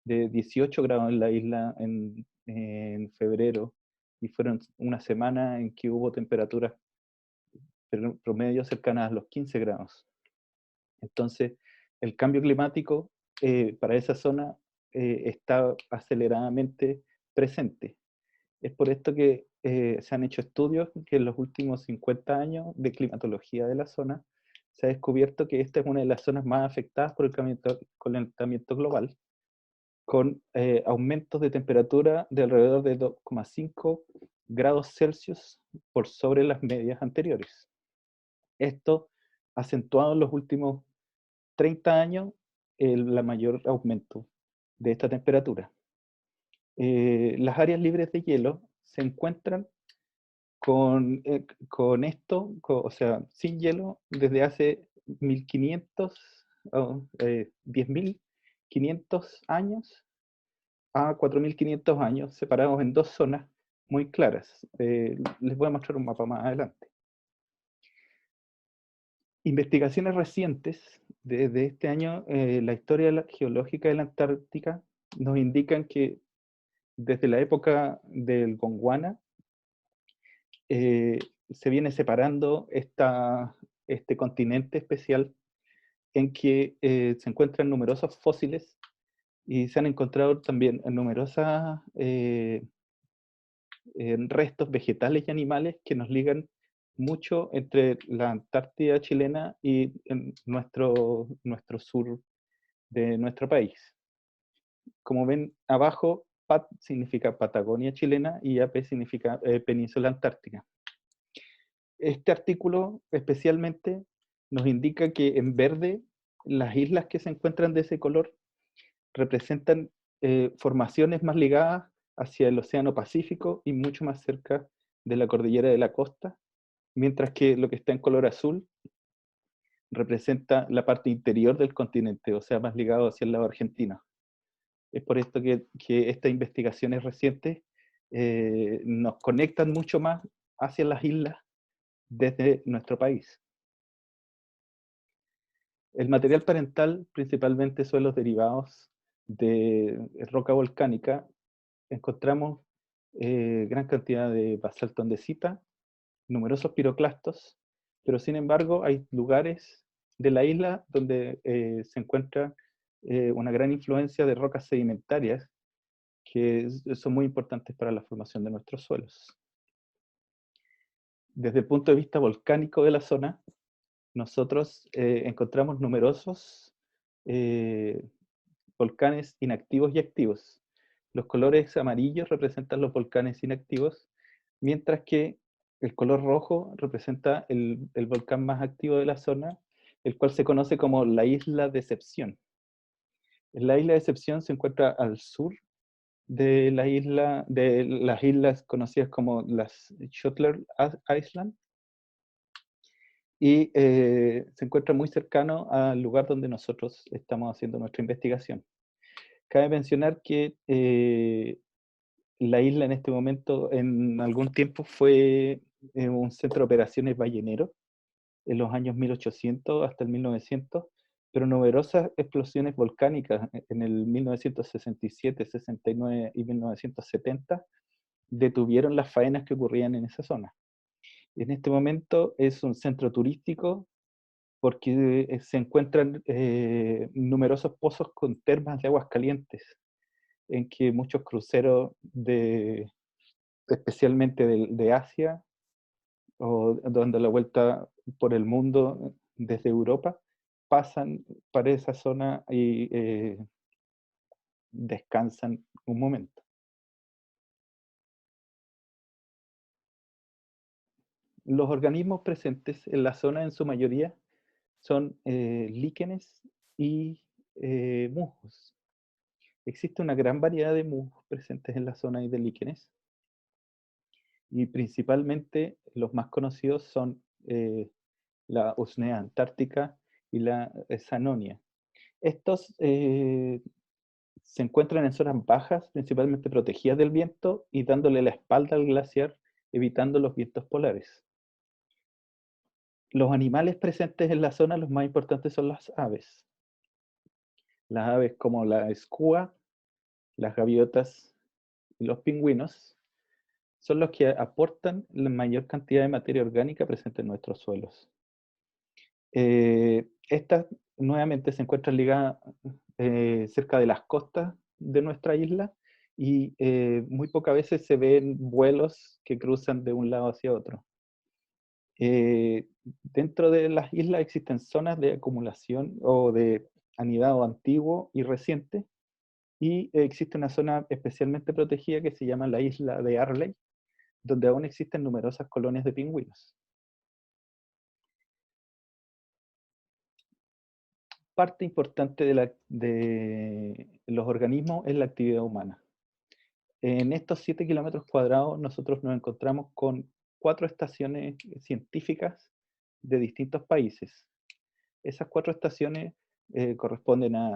de 18 grados en la isla en febrero, y fueron una semana en que hubo temperaturas promedio cercanas a los 15 grados. Entonces, el cambio climático para esa zona está aceleradamente presente. Es por esto que se han hecho estudios que en los últimos 50 años de climatología de la zona se ha descubierto que esta es una de las zonas más afectadas por el calentamiento global, con aumentos de temperatura de alrededor de 2,5 grados Celsius por sobre las medias anteriores. Esto acentuado en los últimos 30 años la mayor aumento de esta temperatura. Las áreas libres de hielo se encuentran con esto, o sea, sin hielo, desde hace 1500, 10.500 años a 4.500 años, separados en dos zonas muy claras. Les voy a mostrar un mapa más adelante. Investigaciones recientes desde este año, la historia geológica de la Antártica nos indican que desde la época del Gondwana se viene separando este continente especial en que se encuentran numerosos fósiles y se han encontrado también numerosas restos vegetales y animales que nos ligan mucho entre la Antártida chilena y nuestro sur de nuestro país. Como ven abajo, PAT significa Patagonia chilena y AP significa Península Antártica. Este artículo especialmente nos indica que en verde las islas que se encuentran de ese color representan formaciones más ligadas hacia el Océano Pacífico y mucho más cerca de la cordillera de la costa, mientras que lo que está en color azul representa la parte interior del continente, o sea, más ligado hacia el lado argentino. Es por esto que estas investigaciones recientes nos conectan mucho más hacia las islas desde nuestro país. El material parental, principalmente suelos derivados de roca volcánica, encontramos gran cantidad de basalto andesita, numerosos piroclastos, pero sin embargo hay lugares de la isla donde se encuentra una gran influencia de rocas sedimentarias que son muy importantes para la formación de nuestros suelos. Desde el punto de vista volcánico de la zona, nosotros encontramos numerosos volcanes inactivos y activos. Los colores amarillos representan los volcanes inactivos, mientras que el color rojo representa el volcán más activo de la zona, el cual se conoce como la Isla Decepción. La Isla Decepción se encuentra al sur de las islas conocidas como las Shetland Islands, y se encuentra muy cercano al lugar donde nosotros estamos haciendo nuestra investigación. Cabe mencionar que la isla en este momento, en algún tiempo, fue un centro de operaciones ballenero, en los años 1800 hasta el 1900, pero numerosas explosiones volcánicas en el 1967, 69 y 1970 detuvieron las faenas que ocurrían en esa zona. En este momento es un centro turístico porque se encuentran numerosos pozos con termas de aguas calientes, en que muchos cruceros especialmente de Asia, o dando la vuelta por el mundo desde Europa, pasan para esa zona y descansan un momento. Los organismos presentes en la zona en su mayoría son líquenes y musgos. Existe una gran variedad de musgos presentes en la zona y de líquenes, y principalmente los más conocidos son la Usnea antártica y la Sanonia. Estos se encuentran en zonas bajas, principalmente protegidas del viento y dándole la espalda al glaciar, evitando los vientos polares. Los animales presentes en la zona, los más importantes son las aves. Las aves como la escúa, las gaviotas y los pingüinos son los que aportan la mayor cantidad de materia orgánica presente en nuestros suelos. Estas nuevamente se encuentran ligadas cerca de las costas de nuestra isla y muy pocas veces se ven vuelos que cruzan de un lado hacia otro. Dentro de las islas existen zonas de acumulación o de anidado antiguo y reciente, y existe una zona especialmente protegida que se llama la isla de Arley, donde aún existen numerosas colonias de pingüinos. Parte importante de los organismos es la actividad humana. En estos 7 kilómetros cuadrados nosotros nos encontramos con 4 estaciones científicas de distintos países. Esas 4 estaciones corresponden a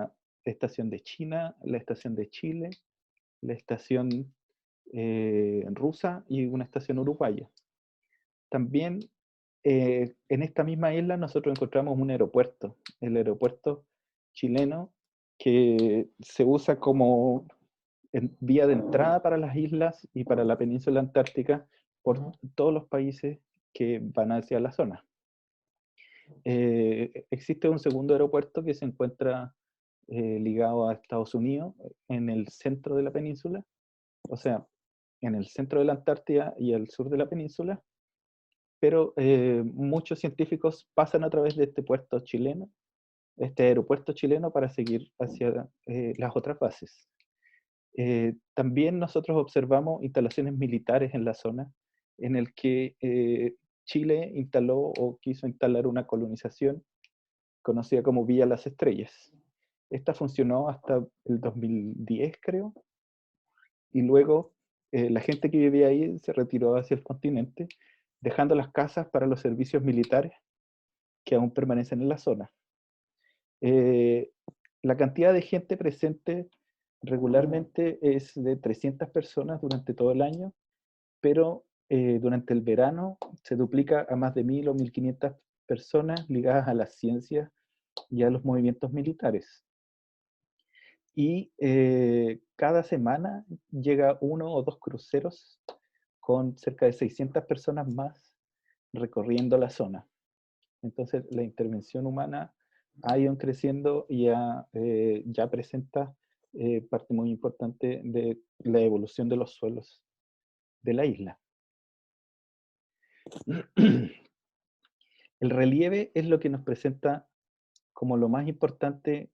la estación de China, la estación de Chile, la estación rusa y una estación uruguaya. También en esta misma isla nosotros encontramos un aeropuerto, el aeropuerto chileno, que se usa como vía de entrada para las islas y para la península antártica por todos los países que van hacia la zona. Existe un segundo aeropuerto que se encuentra ligado a Estados Unidos, en el centro de la península, o sea, en el centro de la Antártida y al sur de la península, pero muchos científicos pasan a través de este puerto chileno, este aeropuerto chileno, para seguir hacia las otras bases. También nosotros observamos instalaciones militares en la zona, en el que Chile instaló o quiso instalar una colonización conocida como Villa Las Estrellas. Esta funcionó hasta el 2010, creo, y luego la gente que vivía ahí se retiró hacia el continente, dejando las casas para los servicios militares que aún permanecen en la zona. Eh, la cantidad de gente presente regularmente es de 300 personas durante todo el año, pero durante el verano se duplica a más de 1000 o 1500 personas ligadas a las ciencias y a los movimientos militares. Y cada semana llega 1 o 2 cruceros con cerca de 600 personas más recorriendo la zona. Entonces la intervención humana ha ido creciendo y ya presenta parte muy importante de la evolución de los suelos de la isla. El relieve es lo que nos presenta como lo más importante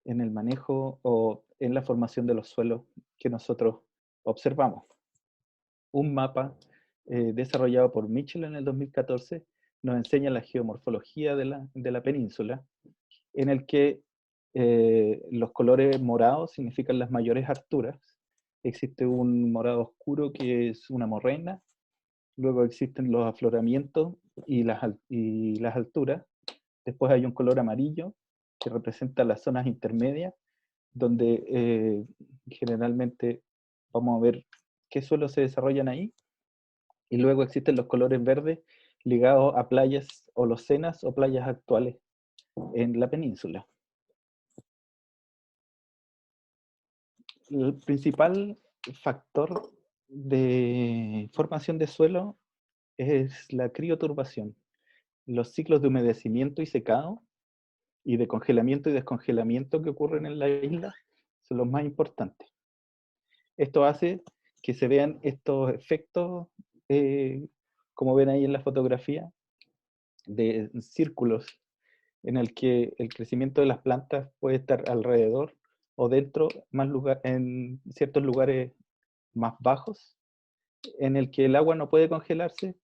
en el manejo o en la formación de los suelos que nosotros observamos. Un mapa desarrollado por Mitchell en el 2014 nos enseña la geomorfología de la península, en el que los colores morados significan las mayores alturas. Existe un morado oscuro que es una morrena, luego existen los afloramientos y las alturas. Después hay un color amarillo que representa las zonas intermedias, donde generalmente vamos a ver qué suelos se desarrollan ahí. Y luego existen los colores verdes ligados a playas holocenas o playas actuales en la península. El principal factor de formación de suelo es la crioturbación. Los ciclos de humedecimiento y secado, y de congelamiento y descongelamiento que ocurren en la isla, son los más importantes. Esto hace que se vean estos efectos, como ven ahí en la fotografía, de círculos en el que el crecimiento de las plantas puede estar alrededor o dentro, en ciertos lugares más bajos, en el que el agua no puede congelarse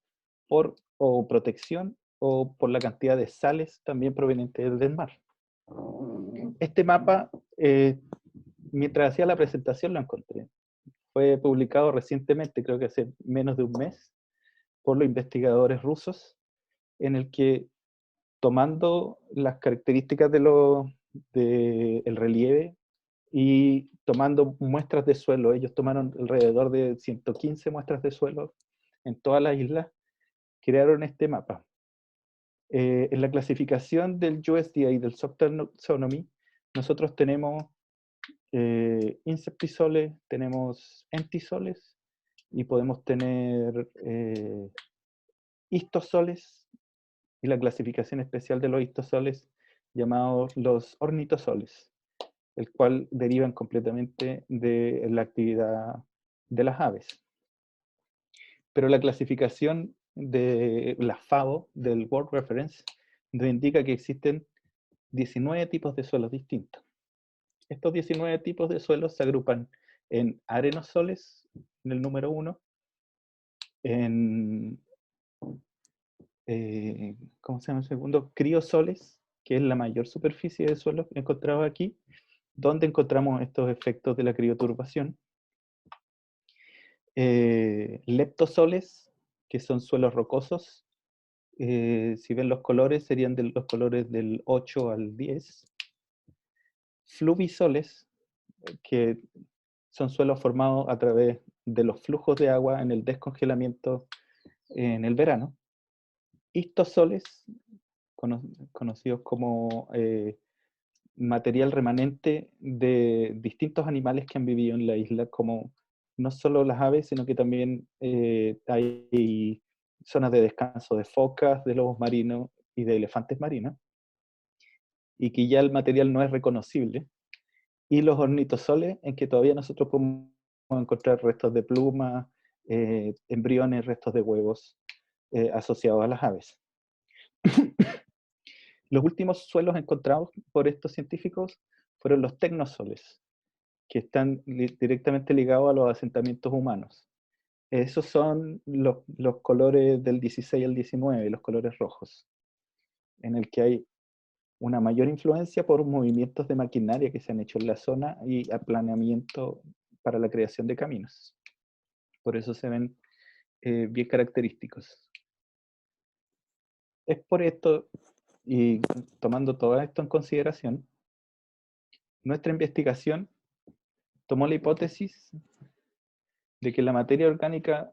por o protección o por la cantidad de sales también provenientes del mar. Este mapa, mientras hacía la presentación lo encontré. Fue publicado recientemente, creo que hace menos de un mes, por los investigadores rusos, en el que, tomando las características del relieve y tomando muestras de suelo, ellos tomaron alrededor de 115 muestras de suelo en todas las islas, crearon este mapa. En la clasificación del USDA y del Soft Taxonomy nosotros tenemos inceptisoles, tenemos entisoles y podemos tener histosoles y la clasificación especial de los histosoles llamados los ornitosoles, el cual derivan completamente de la actividad de las aves. Pero la clasificación de la FAO, del World Reference, nos indica que existen 19 tipos de suelos distintos. Estos 19 tipos de suelos se agrupan en arenosoles, en el número 1, en, ¿cómo se llama el segundo? Criosoles, que es la mayor superficie de suelos encontrada aquí, donde encontramos estos efectos de la crioturbación. Leptosoles, que son suelos rocosos. Si ven los colores, serían los colores del 8 al 10. Fluvisoles, que son suelos formados a través de los flujos de agua en el descongelamiento en el verano. Histosoles, conocidos como material remanente de distintos animales que han vivido en la isla, como no solo las aves, sino que también hay zonas de descanso de focas, de lobos marinos y de elefantes marinos, y que ya el material no es reconocible. Y los ornitosoles, en que todavía nosotros podemos encontrar restos de plumas, embriones, restos de huevos asociados a las aves. Los últimos suelos encontrados por estos científicos fueron los tecnosoles, que están directamente ligados a los asentamientos humanos. Esos son los colores del 16 al 19, los colores rojos, en el que hay una mayor influencia por movimientos de maquinaria que se han hecho en la zona y aplaneamiento para la creación de caminos. Por eso se ven bien característicos. Es por esto, y tomando todo esto en consideración, nuestra investigación tomó la hipótesis de que la materia orgánica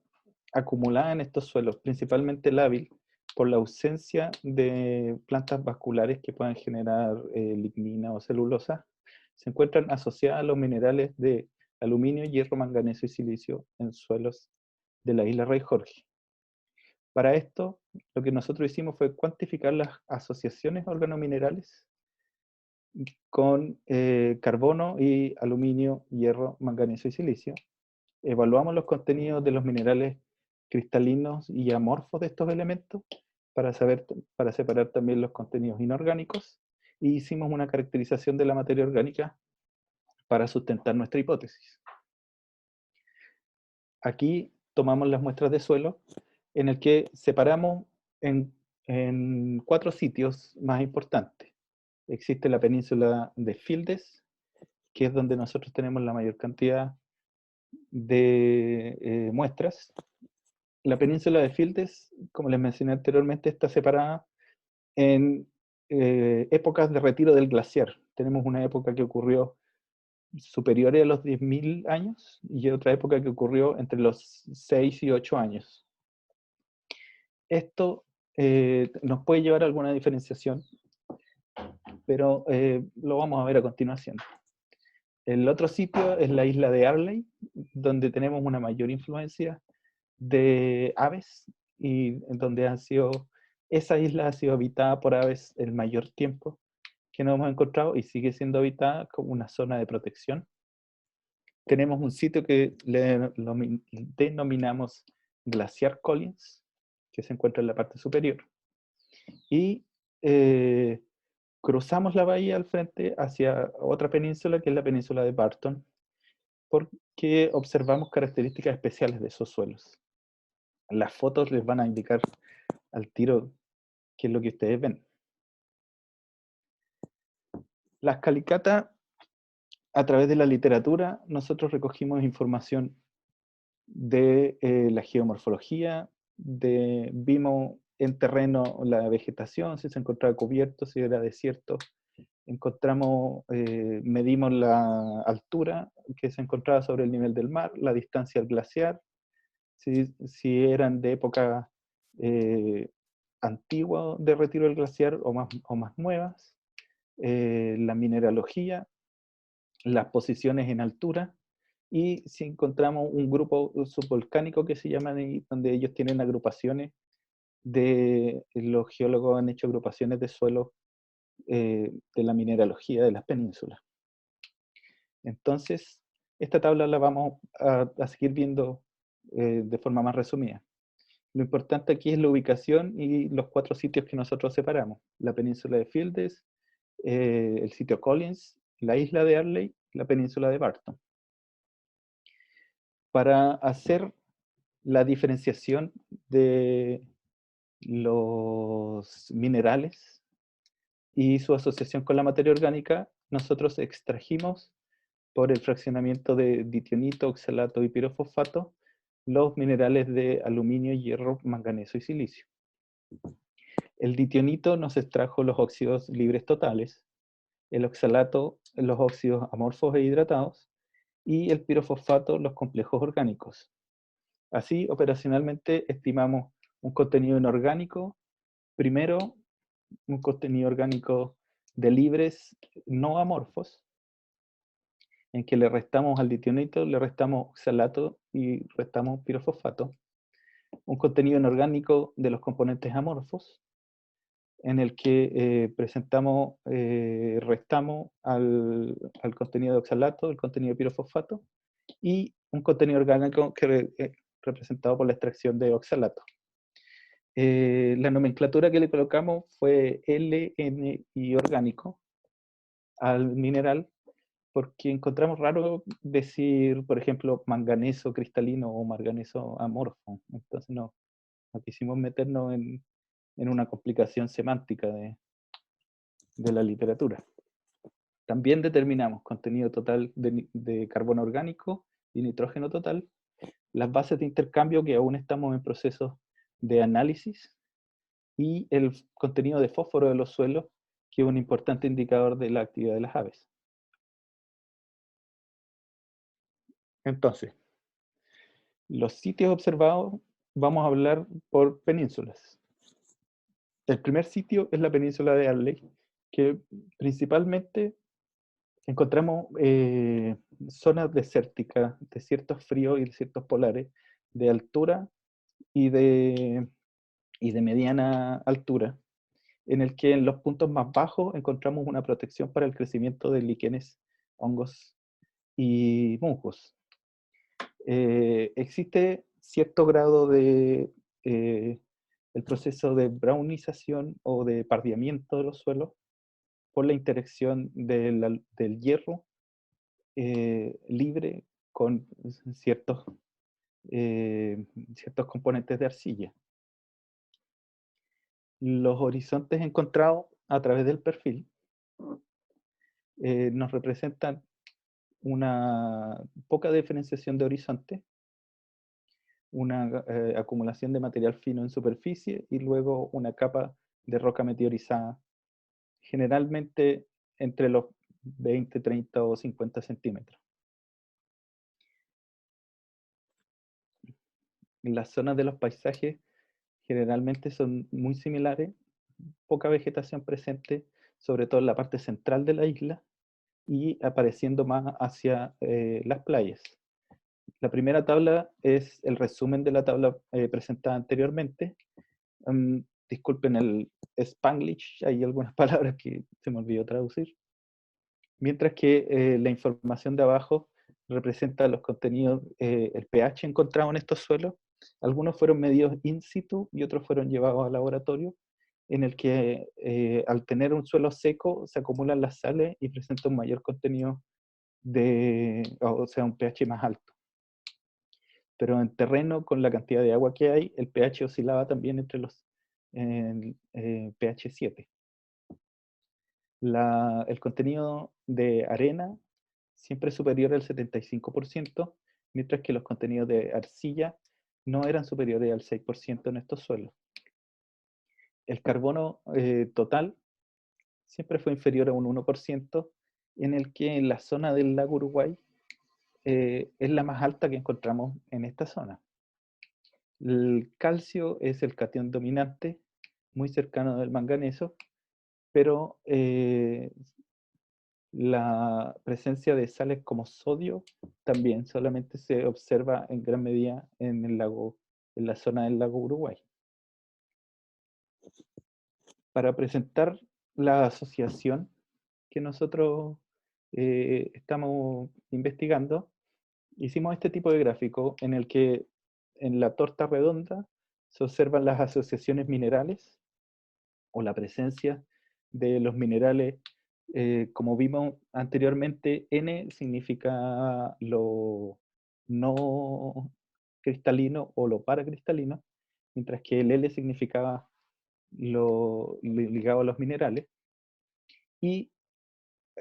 acumulada en estos suelos, principalmente lábil, por la ausencia de plantas vasculares que puedan generar lignina o celulosa, se encuentran asociadas a los minerales de aluminio, hierro, manganeso y silicio en suelos de la isla Rey Jorge. Para esto, lo que nosotros hicimos fue cuantificar las asociaciones organominerales con carbono y aluminio, hierro, manganeso y silicio. Evaluamos los contenidos de los minerales cristalinos y amorfos de estos elementos para separar también los contenidos inorgánicos, y hicimos una caracterización de la materia orgánica para sustentar nuestra hipótesis. Aquí tomamos las muestras de suelo en el que separamos en 4 sitios más importantes. Existe la península de Fildes, que es donde nosotros tenemos la mayor cantidad de muestras. La península de Fildes, como les mencioné anteriormente, está separada en épocas de retiro del glaciar. Tenemos una época que ocurrió superior a los 10.000 años y otra época que ocurrió entre los 6 y 8 años. Esto nos puede llevar a alguna diferenciación, pero lo vamos a ver a continuación. El otro sitio es la isla de Arley, donde tenemos una mayor influencia de aves y en donde esa isla ha sido habitada por aves el mayor tiempo que nos hemos encontrado y sigue siendo habitada como una zona de protección. Tenemos un sitio que le denominamos Glaciar Collins, que se encuentra en la parte superior. Y cruzamos la bahía al frente hacia otra península, que es la península de Barton, porque observamos características especiales de esos suelos. Las fotos les van a indicar al tiro qué es lo que ustedes ven. Las calicatas, a través de la literatura, nosotros recogimos información de la geomorfología, vimos en terreno la vegetación, si se encontraba cubierto, si era desierto. Medimos la altura que se encontraba sobre el nivel del mar, la distancia al glaciar, si eran de época antigua de retiro del glaciar o más nuevas. la mineralogía, las posiciones en altura, y si encontramos un grupo subvolcánico que se llama, donde ellos tienen agrupaciones los geólogos han hecho agrupaciones de suelos de la mineralogía de las penínsulas. Entonces, esta tabla la vamos a seguir viendo de forma más resumida. Lo importante aquí es la ubicación y los 4 sitios que nosotros separamos: la península de Fieldes, el sitio Collins, la isla de Arley, la península de Barton. Para hacer la diferenciación de los minerales y su asociación con la materia orgánica, nosotros extrajimos por el fraccionamiento de ditionito, oxalato y pirofosfato los minerales de aluminio, hierro, manganeso y silicio. El ditionito nos extrajo los óxidos libres totales, el oxalato los óxidos amorfos e hidratados, y el pirofosfato los complejos orgánicos. Así, operacionalmente, estimamos un contenido inorgánico, primero un contenido orgánico de libres no amorfos, en que le restamos al ditionito, le restamos oxalato y restamos pirofosfato. Un contenido inorgánico de los componentes amorfos, en el que restamos al contenido de oxalato, el contenido de pirofosfato, y un contenido orgánico representado por la extracción de oxalato. La nomenclatura que le colocamos fue L, N y orgánico al mineral, porque encontramos raro decir, por ejemplo, manganeso cristalino o manganeso amorfo. Entonces no quisimos meternos en una complicación semántica de la literatura. También determinamos contenido total de carbono orgánico y nitrógeno total, las bases de intercambio que aún estamos en proceso de análisis, y el contenido de fósforo de los suelos, que es un importante indicador de la actividad de las aves. Entonces, los sitios observados, vamos a hablar por penínsulas. El primer sitio es la península de Arley, que principalmente encontramos zonas desérticas, desiertos fríos y desiertos polares, de altura y de mediana altura, en el que en los puntos más bajos encontramos una protección para el crecimiento de líquenes, hongos y musgos. Existe cierto grado de el proceso de brownización o de pardeamiento de los suelos por la interacción del hierro libre con ciertos componentes de arcilla. Los horizontes encontrados a través del perfil nos representan una poca diferenciación de horizonte, una acumulación de material fino en superficie y luego una capa de roca meteorizada, generalmente entre los 20, 30 o 50 centímetros. Las zonas de los paisajes generalmente son muy similares, poca vegetación presente, sobre todo en la parte central de la isla, y apareciendo más hacia las playas. La primera tabla es el resumen de la tabla presentada anteriormente. Disculpen el Spanglish, hay algunas palabras que se me olvidó traducir. Mientras que la información de abajo representa los contenidos, el pH encontrado en estos suelos. Algunos fueron medidos in situ y otros fueron llevados al laboratorio, en el que al tener un suelo seco se acumulan las sales y presenta un mayor contenido o sea, un pH más alto. Pero en terreno, con la cantidad de agua que hay, el pH oscilaba también entre los pH 7. El contenido de arena siempre es superior al 75%, mientras que los contenidos de arcilla no eran superiores al 6% en estos suelos. El carbono total siempre fue inferior a un 1%, en el que en la zona del lago Uruguay es la más alta que encontramos en esta zona. El calcio es el catión dominante, muy cercano del manganeso, pero la presencia de sales como sodio también solamente se observa en gran medida en el lago, en la zona del lago Uruguay. Para presentar la asociación que nosotros estamos investigando, hicimos este tipo de gráfico en el que en la torta redonda se observan las asociaciones minerales o la presencia de los minerales. Como vimos anteriormente, N significa lo no cristalino o lo paracristalino, mientras que el L significaba lo ligado a los minerales. Y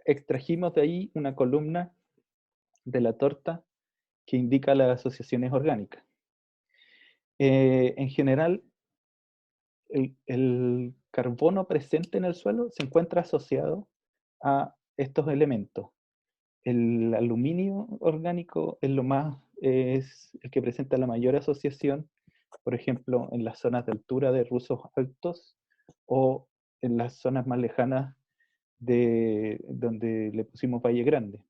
extrajimos de ahí una columna de la torta que indica las asociaciones orgánicas. En general, el carbono presente en el suelo se encuentra asociado a estos elementos. El aluminio orgánico es el que presenta la mayor asociación, por ejemplo, en las zonas de altura de Rusos Altos o en las zonas más lejanas de donde le pusimos Valle Grande.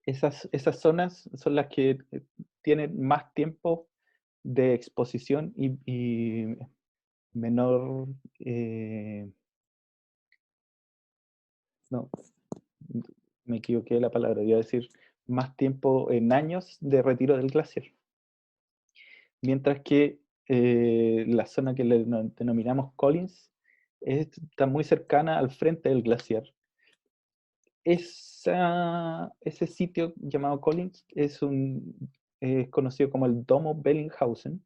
Esas zonas son las que tienen más tiempo de exposición y menor, no, me equivoqué de la palabra, iba a decir más tiempo en años de retiro del glaciar. Mientras que la zona que le denominamos Collins está muy cercana al frente del glaciar. Ese sitio llamado Collins es conocido como el Domo Bellinghausen,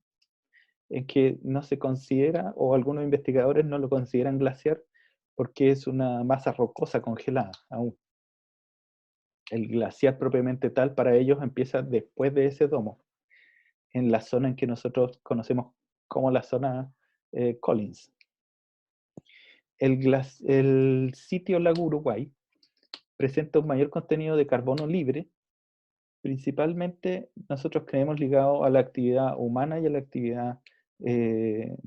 en que no se considera, o algunos investigadores no lo consideran glaciar, porque es una masa rocosa congelada aún. El glaciar propiamente tal para ellos empieza después de ese domo, en la zona en que nosotros conocemos como la zona Collins. El sitio Lago Uruguay presenta un mayor contenido de carbono libre, principalmente nosotros creemos ligado a la actividad humana y a la actividad eh,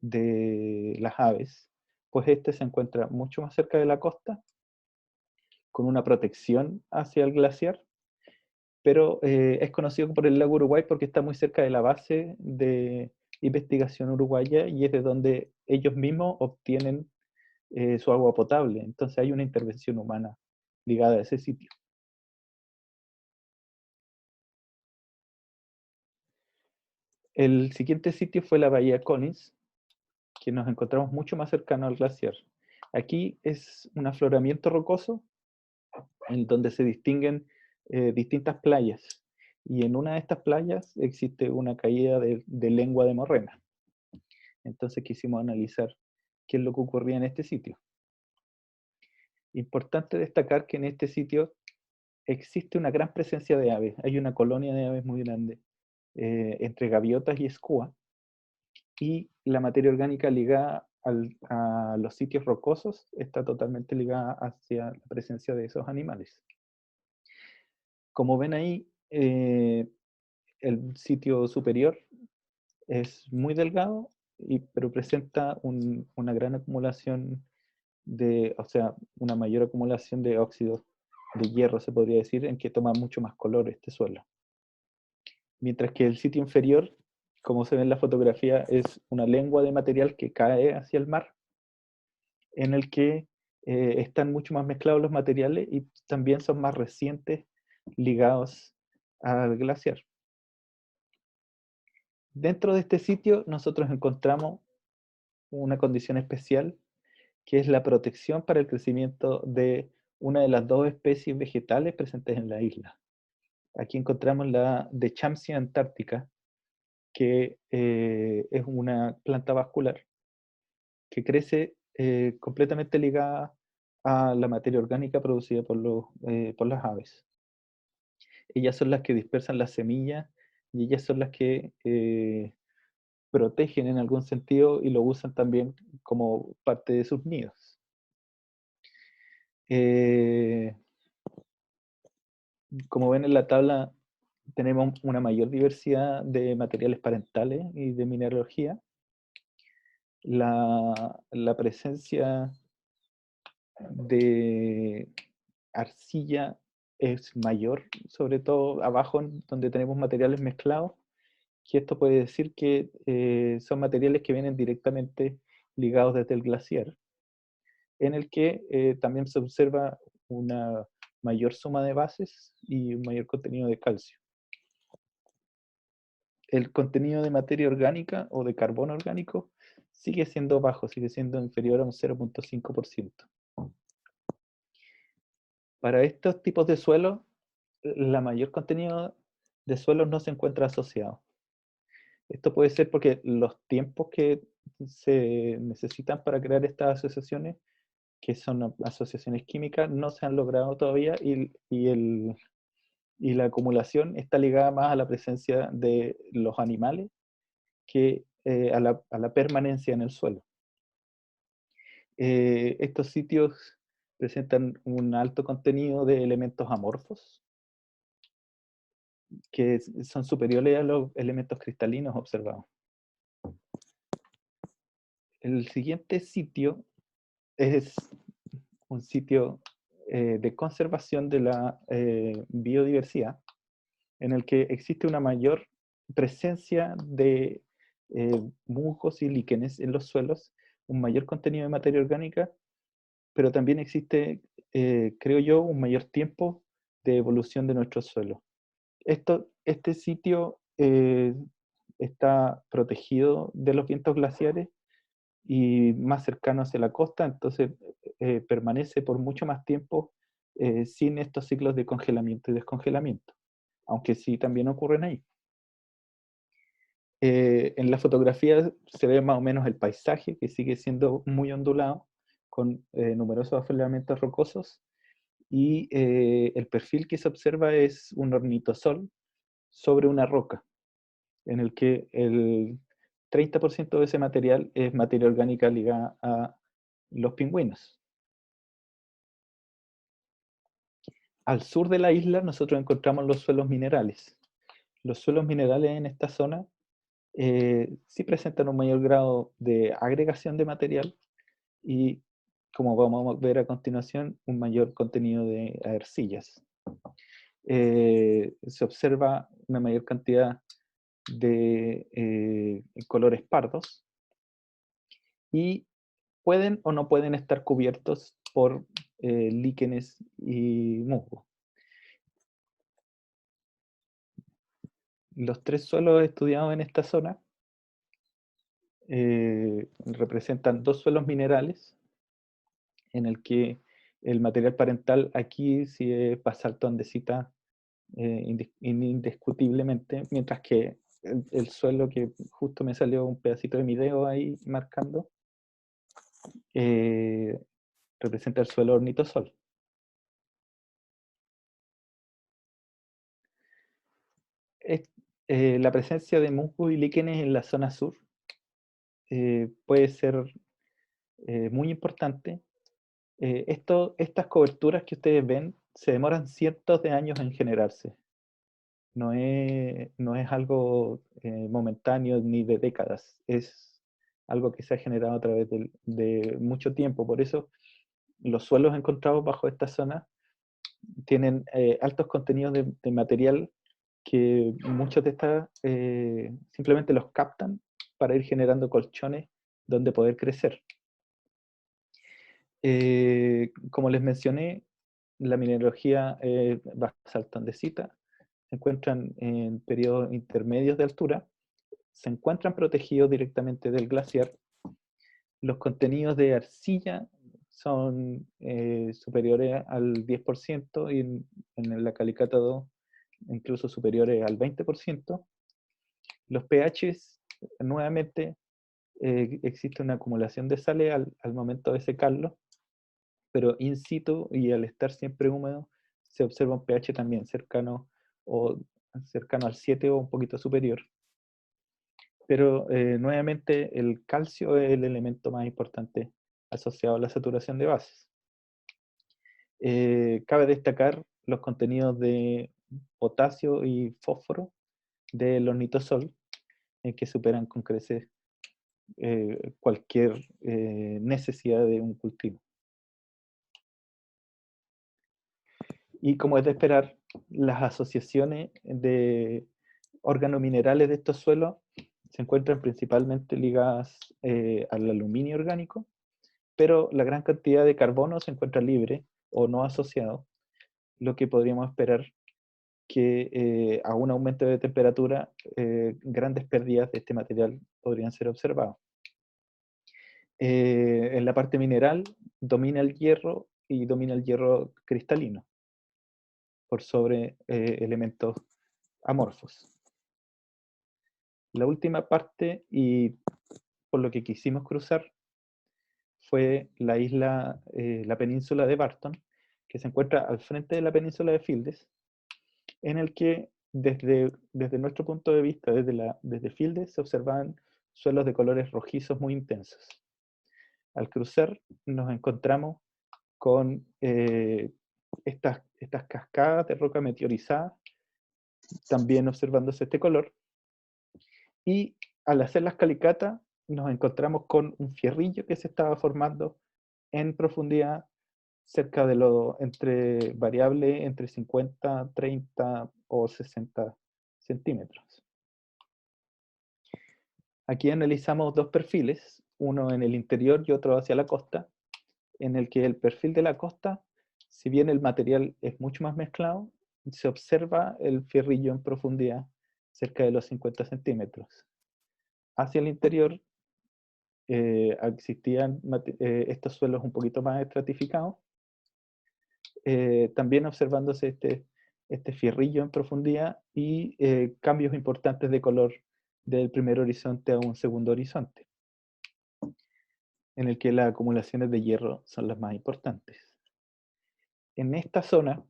de las aves, pues este se encuentra mucho más cerca de la costa, con una protección hacia el glaciar, pero es conocido por el lago Uruguay porque está muy cerca de la base de investigación uruguaya y es de donde ellos mismos obtienen su agua potable. Entonces hay una intervención humana ligada a ese sitio. El siguiente sitio fue la bahía Collins, que nos encontramos mucho más cercano al glaciar. Aquí es un afloramiento rocoso en donde se distinguen distintas playas. Y en una de estas playas existe una caída de lengua de morrena. Entonces quisimos analizar qué es lo que ocurría en este sitio. Importante destacar que en este sitio existe una gran presencia de aves. Hay una colonia de aves muy grande, entre gaviotas y escúa. Y la materia orgánica ligada a los sitios rocosos está totalmente ligada hacia la presencia de esos animales. Como ven ahí, el sitio superior es muy delgado, pero presenta una gran acumulación o sea, una mayor acumulación de óxidos de hierro, se podría decir, en que toma mucho más color este suelo. Mientras que el sitio inferior, como se ve en la fotografía, es una lengua de material que cae hacia el mar, en el que están mucho más mezclados los materiales y también son más recientes ligados al glaciar. Dentro de este sitio nosotros encontramos una condición especial que es la protección para el crecimiento de una de las dos especies vegetales presentes en la isla. Aquí encontramos la Dechampsia antártica, que es una planta vascular que crece completamente ligada a la materia orgánica producida por las aves. Ellas son las que dispersan las semillas y ellas son las que protegen en algún sentido y lo usan también como parte de sus nidos. Como ven en la tabla, tenemos una mayor diversidad de materiales parentales y de mineralogía. La presencia de arcilla es mayor, sobre todo abajo donde tenemos materiales mezclados, que esto puede decir que son materiales que vienen directamente ligados desde el glaciar, en el que también se observa una mayor suma de bases y un mayor contenido de calcio. El contenido de materia orgánica o de carbono orgánico sigue siendo bajo, sigue siendo inferior a un 0,5%. Para estos tipos de suelos, la mayor contenido de suelos no se encuentra asociado. Esto puede ser porque los tiempos que se necesitan para crear estas asociaciones, que son asociaciones químicas, no se han logrado todavía y la acumulación está ligada más a la presencia de los animales que a la permanencia en el suelo. Estos sitios presentan un alto contenido de elementos amorfos, que son superiores a los elementos cristalinos observados. El siguiente sitio es un sitio de conservación de la biodiversidad, en el que existe una mayor presencia de musgos y líquenes en los suelos, un mayor contenido de materia orgánica, pero también existe, creo yo, un mayor tiempo de evolución de nuestros suelos. Este sitio está protegido de los vientos glaciares y más cercano hacia la costa, entonces permanece por mucho más tiempo sin estos ciclos de congelamiento y descongelamiento, aunque sí también ocurren ahí. En la fotografía se ve más o menos el paisaje, que sigue siendo muy ondulado, con numerosos afloramientos rocosos, y el perfil que se observa es un ornitosol sobre una roca, en el que el 30% de ese material es materia orgánica ligada a los pingüinos. Al sur de la isla nosotros encontramos los suelos minerales. Los suelos minerales en esta zona sí presentan un mayor grado de agregación de material y, como vamos a ver a continuación, un mayor contenido de arcillas. Se observa una mayor cantidad de colores pardos y pueden o no pueden estar cubiertos por líquenes y musgo. Los tres suelos estudiados en esta zona representan dos suelos minerales en el que el material parental aquí sí es basalto andesita indiscutiblemente, mientras que el suelo que justo me salió un pedacito de mi dedo ahí marcando, eh, representa el suelo ornitosol. Es, la presencia de musgo y líquenes en la zona sur puede ser muy importante. Estas coberturas que ustedes ven se demoran cientos de años en generarse. No es algo momentáneo ni de décadas, es algo que se ha generado a través de mucho tiempo. Por eso los suelos encontrados bajo esta zona tienen altos contenidos de material que muchos de estas simplemente los captan para ir generando colchones donde poder crecer. Como les mencioné, la mineralogía basalto andesita se encuentran en periodos intermedios de altura, se encuentran protegidos directamente del glaciar. Los contenidos de arcilla son superiores al 10% y en la calicata 2 incluso superiores al 20%. Los pHs, nuevamente, existe una acumulación de sales al momento de secarlo, pero in situ y al estar siempre húmedo, se observa un pH también cercano, o cercano al 7 o un poquito superior. Pero nuevamente el calcio es el elemento más importante asociado a la saturación de bases. Cabe destacar los contenidos de potasio y fósforo del ornitosol, que superan con creces cualquier necesidad de un cultivo. Y como es de esperar, las asociaciones de organominerales de estos suelos se encuentran principalmente ligadas al aluminio orgánico, pero la gran cantidad de carbono se encuentra libre o no asociado, lo que podríamos esperar que a un aumento de temperatura, grandes pérdidas de este material podrían ser observadas. En la parte mineral domina el hierro y domina el hierro cristalino por sobre elementos amorfos. La última parte, y por lo que quisimos cruzar, fue la isla, la península de Barton, que se encuentra al frente de la península de Fildes, en el que desde nuestro punto de vista, desde Fildes, se observaban suelos de colores rojizos muy intensos. Al cruzar nos encontramos con estas cascadas de roca meteorizada, también observándose este color, y al hacer las calicatas nos encontramos con un fierrillo que se estaba formando en profundidad cerca de entre variable entre 50, 30 o 60 centímetros. Aquí analizamos dos perfiles, uno en el interior y otro hacia la costa, en el que el perfil de la costa, si bien el material es mucho más mezclado, se observa el fierrillo en profundidad cerca de los 50 centímetros. Hacia el interior existían estos suelos un poquito más estratificados, también observándose este fierrillo en profundidad y cambios importantes de color del primer horizonte a un segundo horizonte, en el que las acumulaciones de hierro son las más importantes. En esta zona,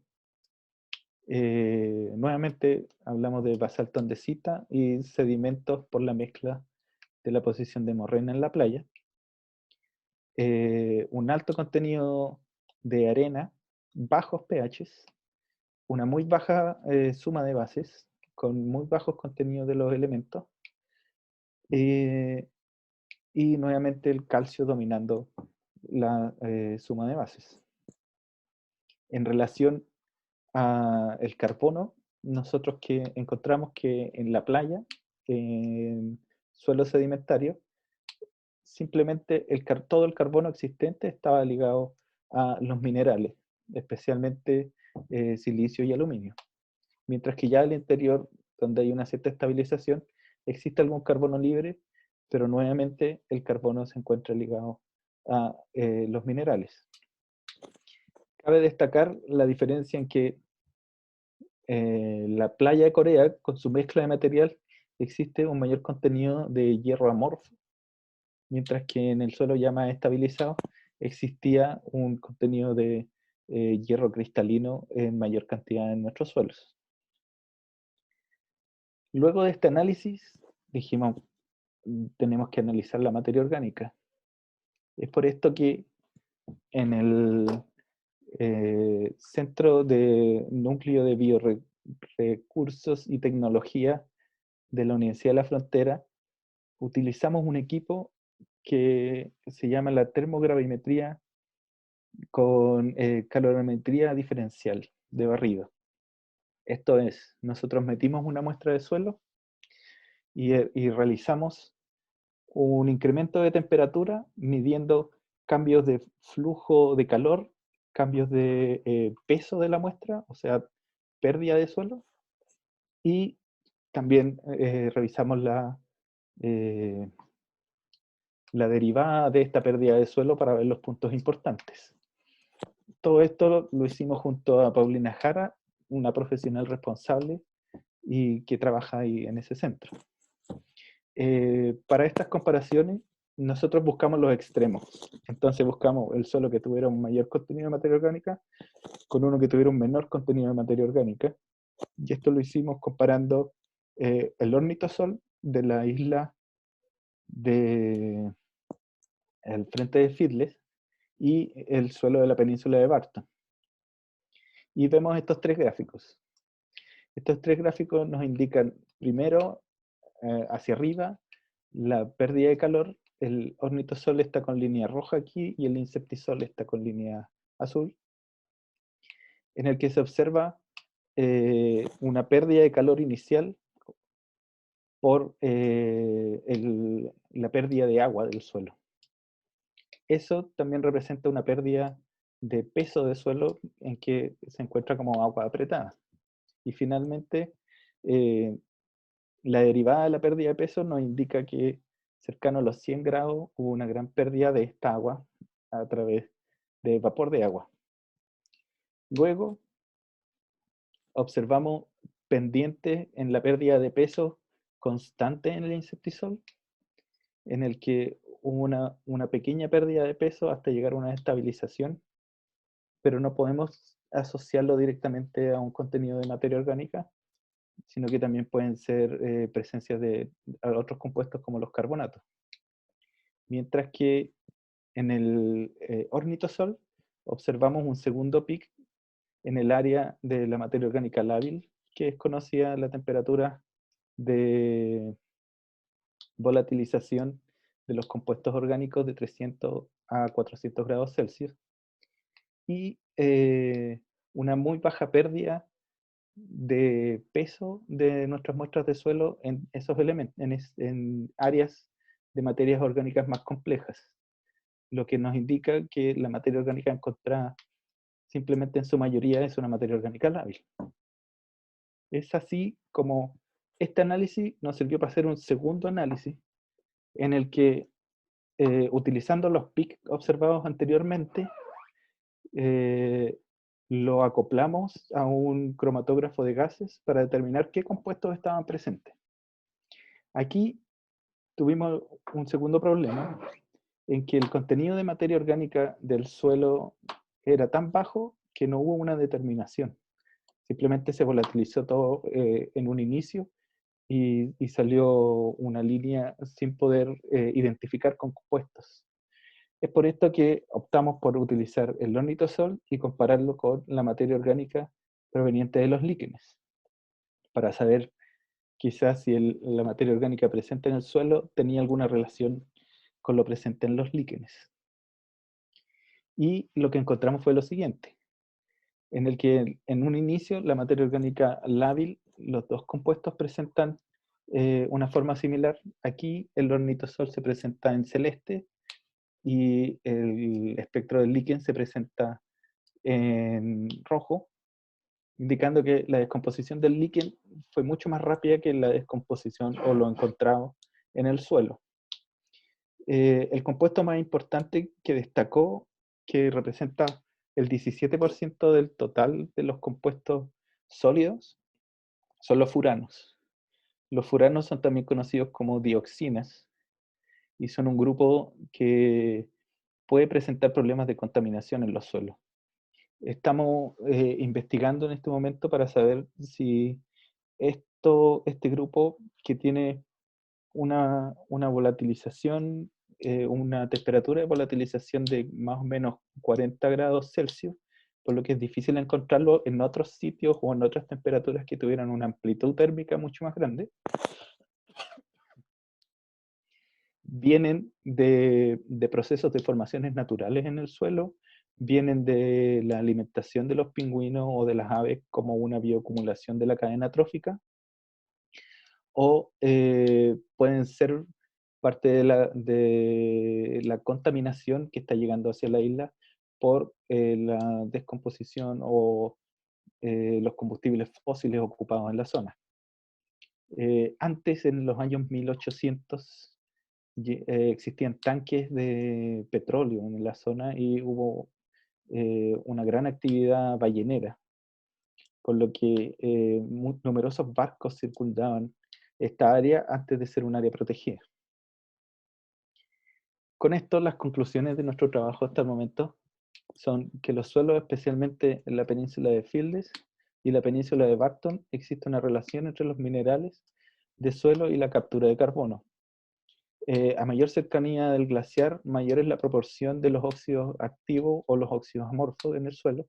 nuevamente hablamos de basalto andesita y sedimentos por la mezcla de la posición de morrena en la playa, un alto contenido de arena, bajos pHs, una muy baja suma de bases, con muy bajos contenidos de los elementos, y nuevamente el calcio dominando la suma de bases. En relación al carbono, nosotros que encontramos que en la playa, en suelo sedimentario, simplemente todo el carbono existente estaba ligado a los minerales, especialmente silicio y aluminio. Mientras que ya al interior, donde hay una cierta estabilización, existe algún carbono libre, pero nuevamente el carbono se encuentra ligado a los minerales. Cabe destacar la diferencia en que la playa de Corea, con su mezcla de material, existe un mayor contenido de hierro amorfo, mientras que en el suelo ya más estabilizado existía un contenido de hierro cristalino en mayor cantidad en nuestros suelos. Luego de este análisis, dijimos, tenemos que analizar la materia orgánica. Es por esto que en el Centro de Núcleo de Biorecursos y Tecnología de la Universidad de la Frontera, utilizamos un equipo que se llama la termogravimetría con calorimetría diferencial de barrido. Esto es, nosotros metimos una muestra de suelo y realizamos un incremento de temperatura midiendo cambios de flujo de calor, cambios de peso de la muestra, o sea, pérdida de suelo, y también revisamos eh, la derivada de esta pérdida de suelo para ver los puntos importantes. Todo esto lo hicimos junto a Paulina Jara, una profesional responsable y que trabaja ahí en ese centro. Para estas comparaciones, nosotros buscamos los extremos. Entonces buscamos el suelo que tuviera un mayor contenido de materia orgánica con uno que tuviera un menor contenido de materia orgánica. Y esto lo hicimos comparando el ornitisol de la isla de el frente de Fidles y el suelo de la península de Barton. Y vemos estos tres gráficos. Estos tres gráficos nos indican, primero, hacia arriba, la pérdida de calor. El ornitisol está con línea roja aquí y el inceptisol está con línea azul. en el que se observa una pérdida de calor inicial por la pérdida de agua del suelo. Eso también representa una pérdida de peso de suelo en que se encuentra como agua apretada. Y finalmente, la derivada de la pérdida de peso nos indica que cercano a los 100 grados hubo una gran pérdida de esta agua a través de vapor de agua. Luego, observamos pendientes en la pérdida de peso constante en el insectisol, en el que hubo una pequeña pérdida de peso hasta llegar a una estabilización, pero no podemos asociarlo directamente a un contenido de materia orgánica, sino que también pueden ser presencias de otros compuestos como los carbonatos. Mientras que en el ornitosol observamos un segundo pic en el área de la materia orgánica lábil, que es conocida la temperatura de volatilización de los compuestos orgánicos de 300 a 400 grados Celsius, y una muy baja pérdida de peso de nuestras muestras de suelo en esos elementos, en áreas de materias orgánicas más complejas, lo que nos indica que la materia orgánica encontrada simplemente en su mayoría es una materia orgánica lábil. Es así como este análisis nos sirvió para hacer un segundo análisis en el que, utilizando los PIC observados anteriormente, eh, lo acoplamos a un cromatógrafo de gases para determinar qué compuestos estaban presentes. Aquí tuvimos un segundo problema, en que el contenido de materia orgánica del suelo era tan bajo que no hubo una determinación. Simplemente se volatilizó todo en un inicio y salió una línea sin poder identificar compuestos. Es por esto que optamos por utilizar el ornitosol y compararlo con la materia orgánica proveniente de los líquenes, para saber quizás si la materia orgánica presente en el suelo tenía alguna relación con lo presente en los líquenes. Y lo que encontramos fue lo siguiente, en el que en un inicio la materia orgánica lábil, los dos compuestos presentan una forma similar. Aquí el ornitosol se presenta en celeste y el espectro del líquen se presenta en rojo, indicando que la descomposición del líquen fue mucho más rápida que la descomposición o lo encontrado en el suelo. El compuesto más importante que destacó, que representa el 17% del total de los compuestos sólidos, son los furanos. Los furanos son también conocidos como dioxinas y son un grupo que puede presentar problemas de contaminación en los suelos. Estamos investigando en este momento para saber si este grupo, que tiene una volatilización, una temperatura de volatilización de más o menos 40 grados Celsius, por lo que es difícil encontrarlo en otros sitios o en otras temperaturas que tuvieran una amplitud térmica mucho más grande, vienen de procesos de formaciones naturales en el suelo, vienen de la alimentación de los pingüinos o de las aves como una bioacumulación de la cadena trófica, o pueden ser parte de la contaminación que está llegando hacia la isla por la descomposición o los combustibles fósiles ocupados en la zona. Antes, en los años 1800, existían tanques de petróleo en la zona y hubo una gran actividad ballenera, por lo que numerosos barcos circundaban esta área antes de ser un área protegida. Con esto, las conclusiones de nuestro trabajo hasta el momento son que los suelos, especialmente en la península de Fildes y la península de Barton, existe una relación entre los minerales de suelo y la captura de carbono. A mayor cercanía del glaciar, mayor es la proporción de los óxidos activos o los óxidos amorfos en el suelo,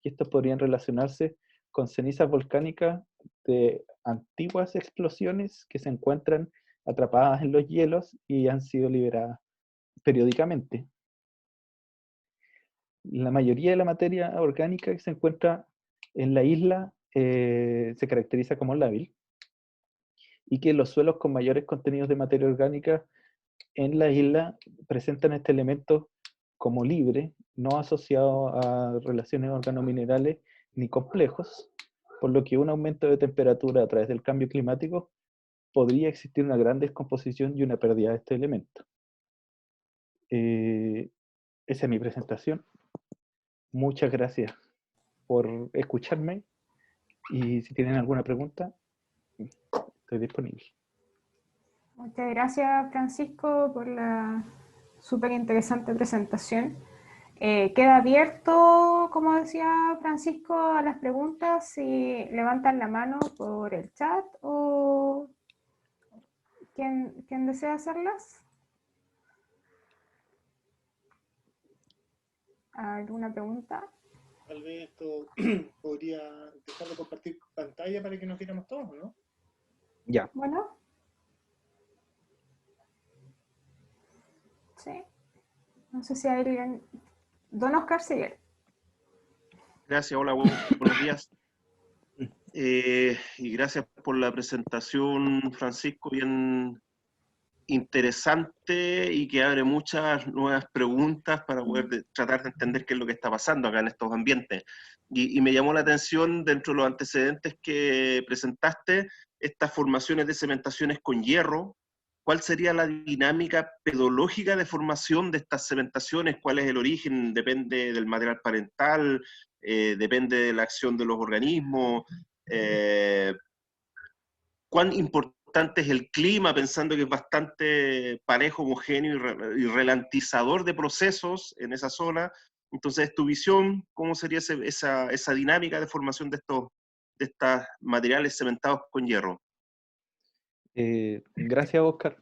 y estos podrían relacionarse con cenizas volcánicas de antiguas explosiones que se encuentran atrapadas en los hielos y han sido liberadas periódicamente. La mayoría de la materia orgánica que se encuentra en la isla se caracteriza como lábil y que los suelos con mayores contenidos de materia orgánica en la isla presentan este elemento como libre, no asociado a relaciones organominerales ni complejos, por lo que un aumento de temperatura a través del cambio climático podría existir una gran descomposición y una pérdida de este elemento. Esa es mi presentación. Muchas gracias por escucharme y si tienen alguna pregunta, estoy disponible. Muchas gracias, Francisco, por la súper interesante presentación. Queda abierto, como decía Francisco, a las preguntas si levantan la mano por el chat o quien desea hacerlas. ¿Alguna pregunta? Tal vez esto podría dejar de compartir pantalla para que nos viéramos todos, ¿no? Ya. Bueno. Sí. No sé si hay alguien. Don Oscar, sigue. Gracias, hola, buenos días. Y gracias por la presentación, Francisco, bien interesante y que abre muchas nuevas preguntas para poder tratar de entender qué es lo que está pasando acá en estos ambientes. Y me llamó la atención, dentro de los antecedentes que presentaste, estas formaciones de cementaciones con hierro. ¿Cuál sería la dinámica pedológica de formación de estas cementaciones? ¿Cuál es el origen? ¿Depende del material parental? ¿Depende de la acción de los organismos? ¿Cuán importante es el clima, pensando que es bastante parejo, homogéneo y ralentizador de procesos en esa zona? Entonces, tu visión, ¿cómo sería esa dinámica de formación de estos materiales cementados con hierro? Gracias, Oscar.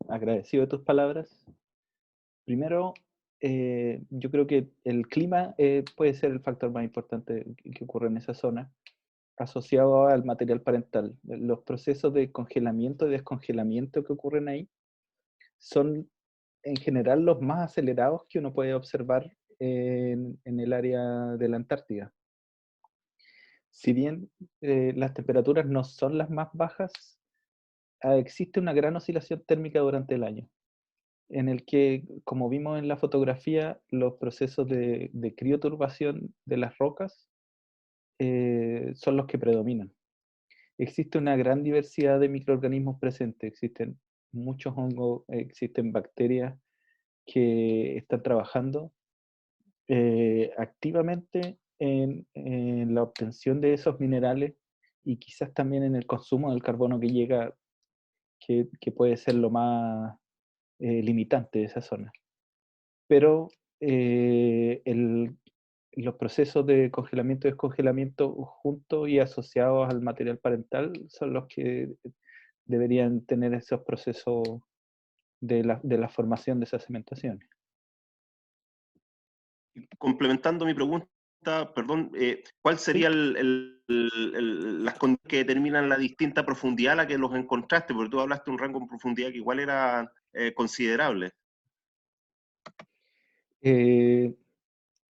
Agradecido de tus palabras. Primero, yo creo que el clima puede ser el factor más importante que ocurre en esa zona, asociado al material parental. Los procesos de congelamiento y descongelamiento que ocurren ahí son en general los más acelerados que uno puede observar en el área de la Antártida. Si bien las temperaturas no son las más bajas, existe una gran oscilación térmica durante el año, en el que, como vimos en la fotografía, los procesos de crioturbación de las rocas son los que predominan. Existe una gran diversidad de microorganismos presentes, existen muchos hongos, existen bacterias que están trabajando activamente en la obtención de esos minerales y quizás también en el consumo del carbono que llega, que puede ser lo más limitante de esa zona. Pero los procesos de congelamiento y descongelamiento juntos y asociados al material parental son los que deberían tener esos procesos de la formación de esas cementaciones. Complementando mi pregunta, perdón, ¿cuál sería las condiciones que determinan la distinta profundidad a la que los encontraste? Porque tú hablaste de un rango de profundidad que igual era considerable.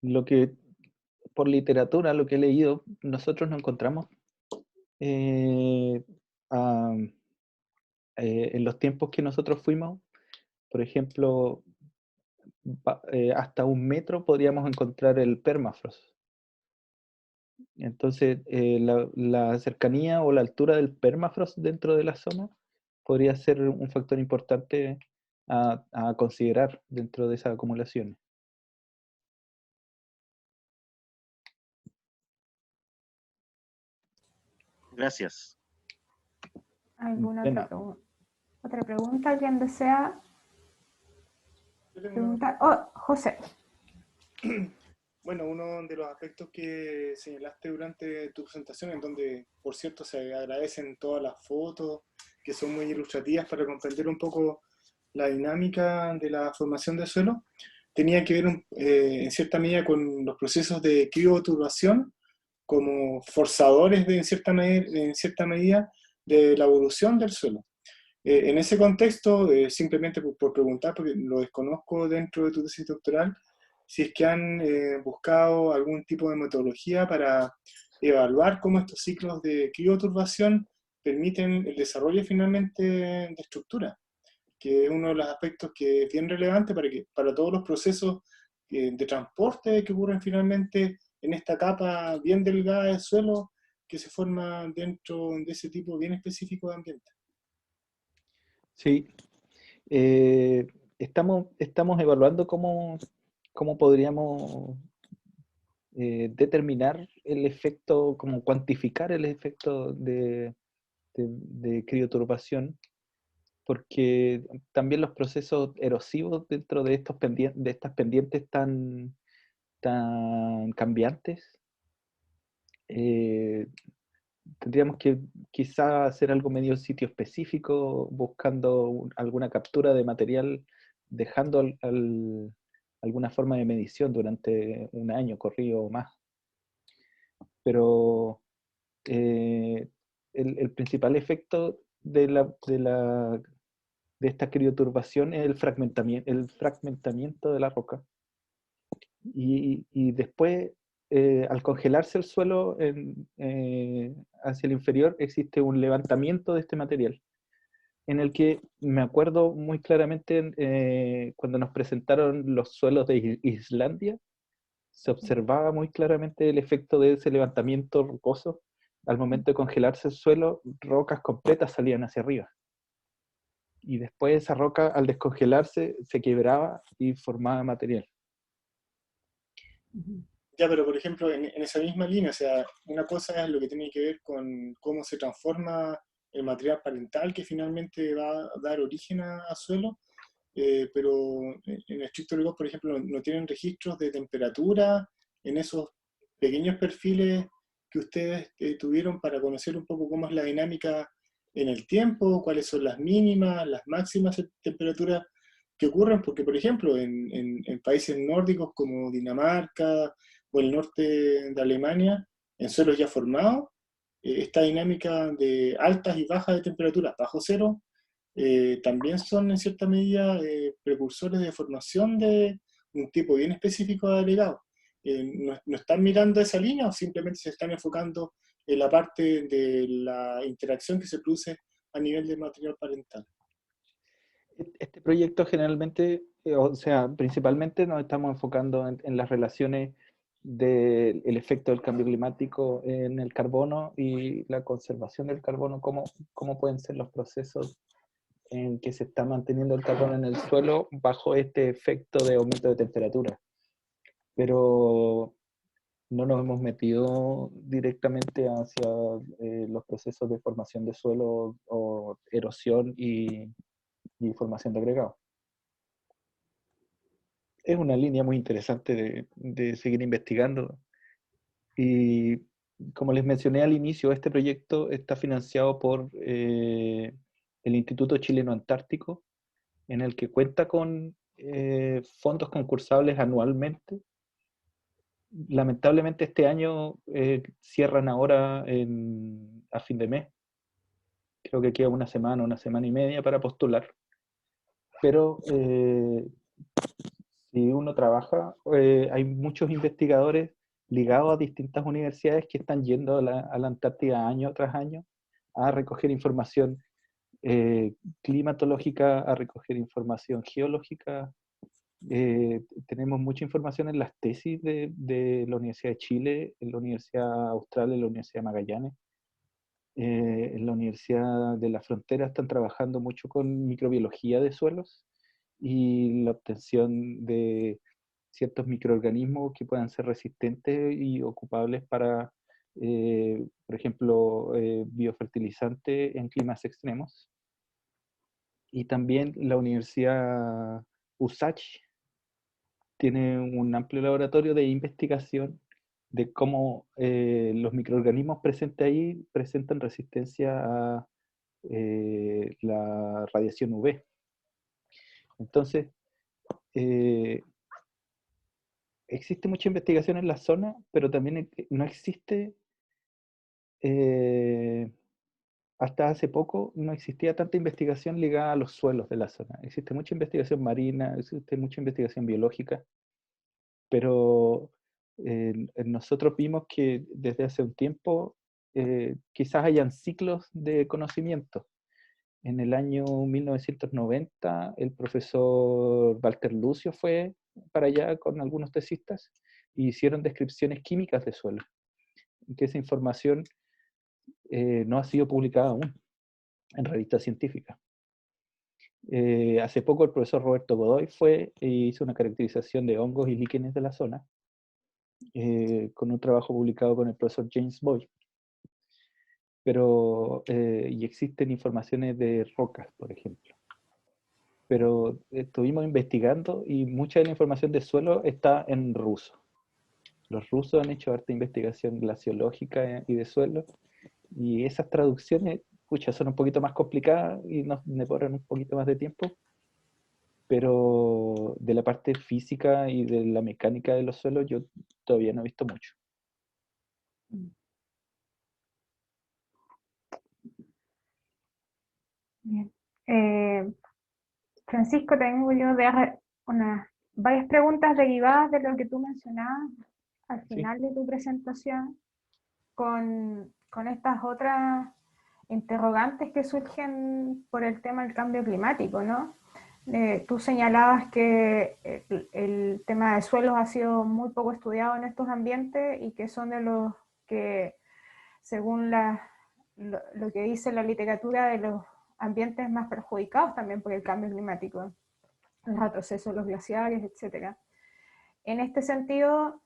Lo que, por literatura, lo que he leído, nosotros no encontramos en los tiempos que nosotros fuimos, por ejemplo, hasta 1 metro podríamos encontrar el permafrost. Entonces, la cercanía o la altura del permafrost dentro de la zona podría ser un factor importante a considerar dentro de esas acumulaciones. Gracias. ¿Alguna Bueno, otra pregunta? ¿Alguien desea preguntar? Oh, José. Bueno, uno de los aspectos que señalaste durante tu presentación, en donde, por cierto, se agradecen todas las fotos, que son muy ilustrativas para comprender un poco la dinámica de la formación del suelo, tenía que ver en cierta medida con los procesos de crioturbación como forzadores en cierta medida de la evolución del suelo. En ese contexto, simplemente por preguntar, porque lo desconozco dentro de tu tesis doctoral, si es que han buscado algún tipo de metodología para evaluar cómo estos ciclos de crioturbación permiten el desarrollo finalmente de estructura, que es uno de los aspectos que es bien relevante para todos los procesos de transporte que ocurren finalmente en esta capa bien delgada del suelo que se forma dentro de ese tipo bien específico de ambiente. Sí, eh, estamos evaluando cómo podríamos determinar el efecto, cómo cuantificar el efecto de crioturbación, porque también los procesos erosivos dentro de de estas pendientes tan cambiantes, eh, tendríamos que quizá hacer algo medio sitio específico, buscando alguna captura de material, dejando alguna forma de medición durante un año corrido o más. Pero el principal efecto de esta crioturbación es el fragmentamiento de la roca. Y después, al congelarse el suelo hacia el inferior, existe un levantamiento de este material, en el que me acuerdo muy claramente cuando nos presentaron los suelos de Islandia, se observaba muy claramente el efecto de ese levantamiento rocoso. Al momento de congelarse el suelo, rocas completas salían hacia arriba. Y después esa roca, al descongelarse, se quebraba y formaba material. Ya, pero por ejemplo, en esa misma línea, o sea, una cosa es lo que tiene que ver con cómo se transforma el material parental que finalmente va a dar origen a suelo, pero en estricto rigor, por ejemplo, no tienen registros de temperatura en esos pequeños perfiles que ustedes tuvieron para conocer un poco cómo es la dinámica en el tiempo, cuáles son las mínimas, las máximas temperaturas que ocurren, porque por ejemplo, en países nórdicos como Dinamarca o el norte de Alemania, en suelos ya formados, esta dinámica de altas y bajas de temperaturas bajo cero también son en cierta medida precursores de formación de un tipo bien específico de agregado. ¿No están mirando esa línea o simplemente se están enfocando en la parte de la interacción que se produce a nivel del material parental? Este proyecto generalmente, o sea, principalmente nos estamos enfocando en las relaciones del efecto del cambio climático en el carbono y la conservación del carbono, cómo pueden ser los procesos en que se está manteniendo el carbono en el suelo bajo este efecto de aumento de temperatura. Pero no nos hemos metido directamente hacia los procesos de formación de suelo o erosión y formación de agregado. Es una línea muy interesante de seguir investigando. Y como les mencioné al inicio, este proyecto está financiado por el Instituto Chileno Antártico, en el que cuenta con fondos concursables anualmente. Lamentablemente este año cierran ahora a fin de mes. Creo que queda una semana y media para postular. Pero si uno trabaja, hay muchos investigadores ligados a distintas universidades que están yendo a la Antártida año tras año a recoger información climatológica, a recoger información geológica. Tenemos mucha información en las tesis de la Universidad de Chile, en la Universidad Austral, en la Universidad de Magallanes. En la Universidad de la Frontera están trabajando mucho con microbiología de suelos y la obtención de ciertos microorganismos que puedan ser resistentes y ocupables para, por ejemplo, biofertilizantes en climas extremos. Y también la Universidad USACH tiene un amplio laboratorio de investigación de cómo los microorganismos presentes ahí presentan resistencia a la radiación UV. Entonces, existe mucha investigación en la zona, pero también no existe, eh, hasta hace poco, no existía tanta investigación ligada a los suelos de la zona. Existe mucha investigación marina, existe mucha investigación biológica, pero nosotros vimos que desde hace un tiempo quizás hayan ciclos de conocimiento. En el año 1990, el profesor Walter Lucio fue para allá con algunos tesistas y hicieron descripciones químicas de suelo, que esa información no ha sido publicada aún en revistas científicas. Hace poco el profesor Roberto Godoy fue e hizo una caracterización de hongos y líquenes de la zona, con un trabajo publicado con el profesor James Boyd. Pero, y existen informaciones de rocas, por ejemplo. Pero estuvimos investigando y mucha de la información de suelo está en ruso. Los rusos han hecho harta investigación glaciológica y de suelo, y esas traducciones, pucha, son un poquito más complicadas y nos demoran un poquito más de tiempo, pero de la parte física y de la mecánica de los suelos yo todavía no he visto mucho. Bien. Francisco, tengo yo varias preguntas derivadas de lo que tú mencionabas al final de tu presentación, con estas otras interrogantes que surgen por el tema del cambio climático, ¿no? Tú señalabas que el tema de suelos ha sido muy poco estudiado en estos ambientes y que son de los que, según lo que dice la literatura, de los ambientes más perjudicados también por el cambio climático, el retroceso de los glaciares, etc. En este sentido,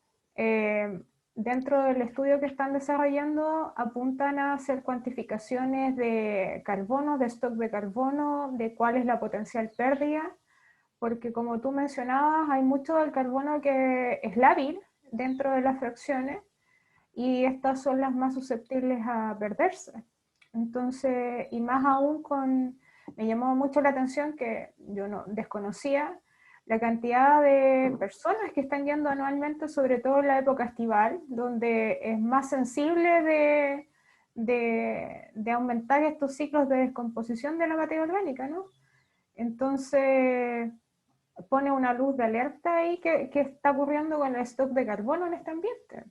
dentro del estudio que están desarrollando, apuntan a hacer cuantificaciones de carbono, de stock de carbono, de cuál es la potencial pérdida, porque como tú mencionabas, hay mucho del carbono que es lábil dentro de las fracciones y estas son las más susceptibles a perderse. Entonces, y más aún me llamó mucho la atención que yo no desconocía la cantidad de personas que están yendo anualmente, sobre todo en la época estival, donde es más sensible de aumentar estos ciclos de descomposición de la materia orgánica, ¿no? Entonces, pone una luz de alerta ahí que está ocurriendo con el stock de carbono en este ambiente.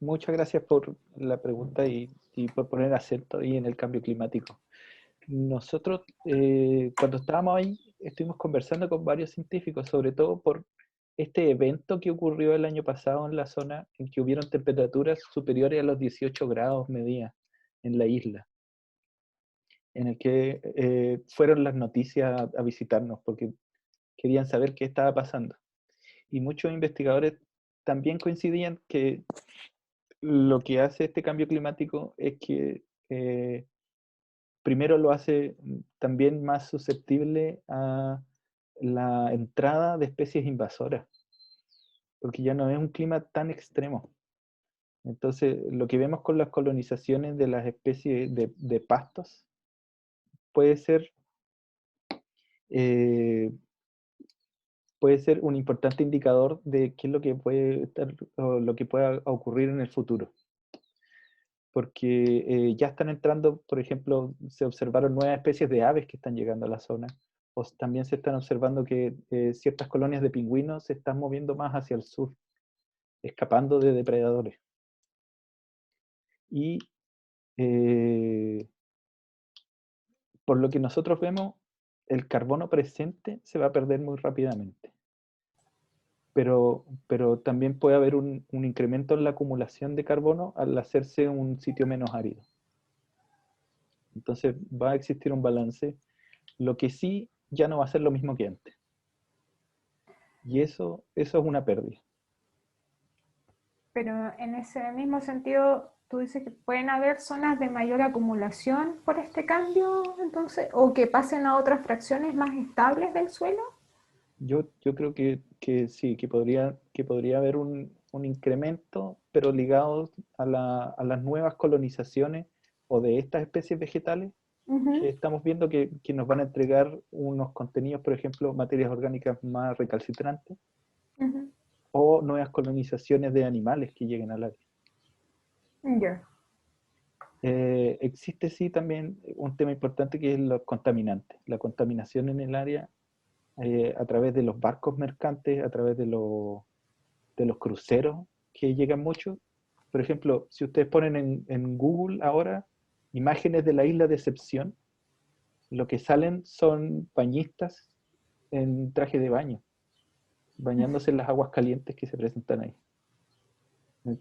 Muchas gracias por la pregunta y por poner acento ahí en el cambio climático. Nosotros, cuando estábamos ahí, estuvimos conversando con varios científicos, sobre todo por este evento que ocurrió el año pasado en la zona, en que hubieron temperaturas superiores a los 18 grados medidas en la isla, en el que fueron las noticias a visitarnos, porque querían saber qué estaba pasando. Y muchos investigadores también coincidían que lo que hace este cambio climático es que primero lo hace también más susceptible a la entrada de especies invasoras, porque ya no es un clima tan extremo. Entonces, lo que vemos con las colonizaciones de las especies de pastos puede ser, eh, puede ser un importante indicador de qué es lo que puede estar, o lo que pueda ocurrir en el futuro. Porque ya están entrando, por ejemplo, se observaron nuevas especies de aves que están llegando a la zona, o también se están observando que ciertas colonias de pingüinos se están moviendo más hacia el sur, escapando de depredadores. Y por lo que nosotros vemos, el carbono presente se va a perder muy rápidamente. Pero también puede haber un incremento en la acumulación de carbono al hacerse un sitio menos árido. Entonces va a existir un balance. Lo que sí ya no va a ser lo mismo que antes. Y eso es una pérdida. Pero en ese mismo sentido, tú dices que pueden haber zonas de mayor acumulación por este cambio, entonces, o que pasen a otras fracciones más estables del suelo. Yo creo que sí, que podría haber un incremento, pero ligado a las nuevas colonizaciones o de estas especies vegetales que estamos viendo que nos van a entregar unos contenidos, por ejemplo, materias orgánicas más recalcitrantes, o nuevas colonizaciones de animales que lleguen al área. Ya. Existe sí también un tema importante que es los contaminantes. La contaminación en el área a través de los barcos mercantes, a través de los cruceros que llegan mucho. Por ejemplo, si ustedes ponen en Google ahora imágenes de la isla de Decepción, lo que salen son bañistas en traje de baño, bañándose en las aguas calientes que se presentan ahí.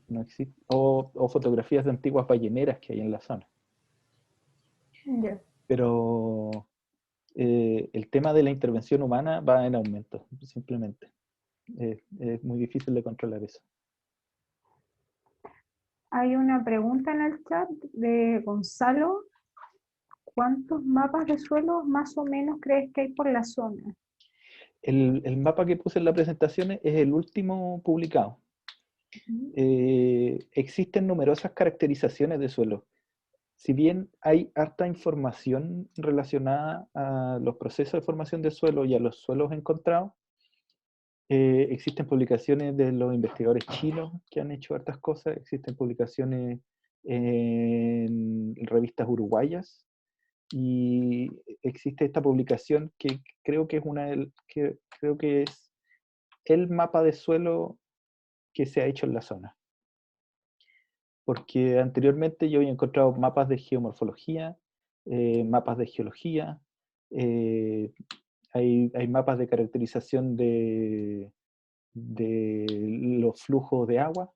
No existe. O fotografías de antiguas balleneras que hay en la zona. Ya. Pero el tema de la intervención humana va en aumento, simplemente. Es muy difícil de controlar eso. Hay una pregunta en el chat de Gonzalo. ¿Cuántos mapas de suelo más o menos crees que hay por la zona? El mapa que puse en la presentación es el último publicado. Existen numerosas caracterizaciones de suelo. Si bien hay harta información relacionada a los procesos de formación de suelo y a los suelos encontrados, existen publicaciones de los investigadores chinos que han hecho hartas cosas, existen publicaciones en revistas uruguayas, y existe esta publicación que creo que es el mapa de suelo que se ha hecho en la zona. Porque anteriormente yo había encontrado mapas de geomorfología, mapas de geología, hay mapas de caracterización de los flujos de agua,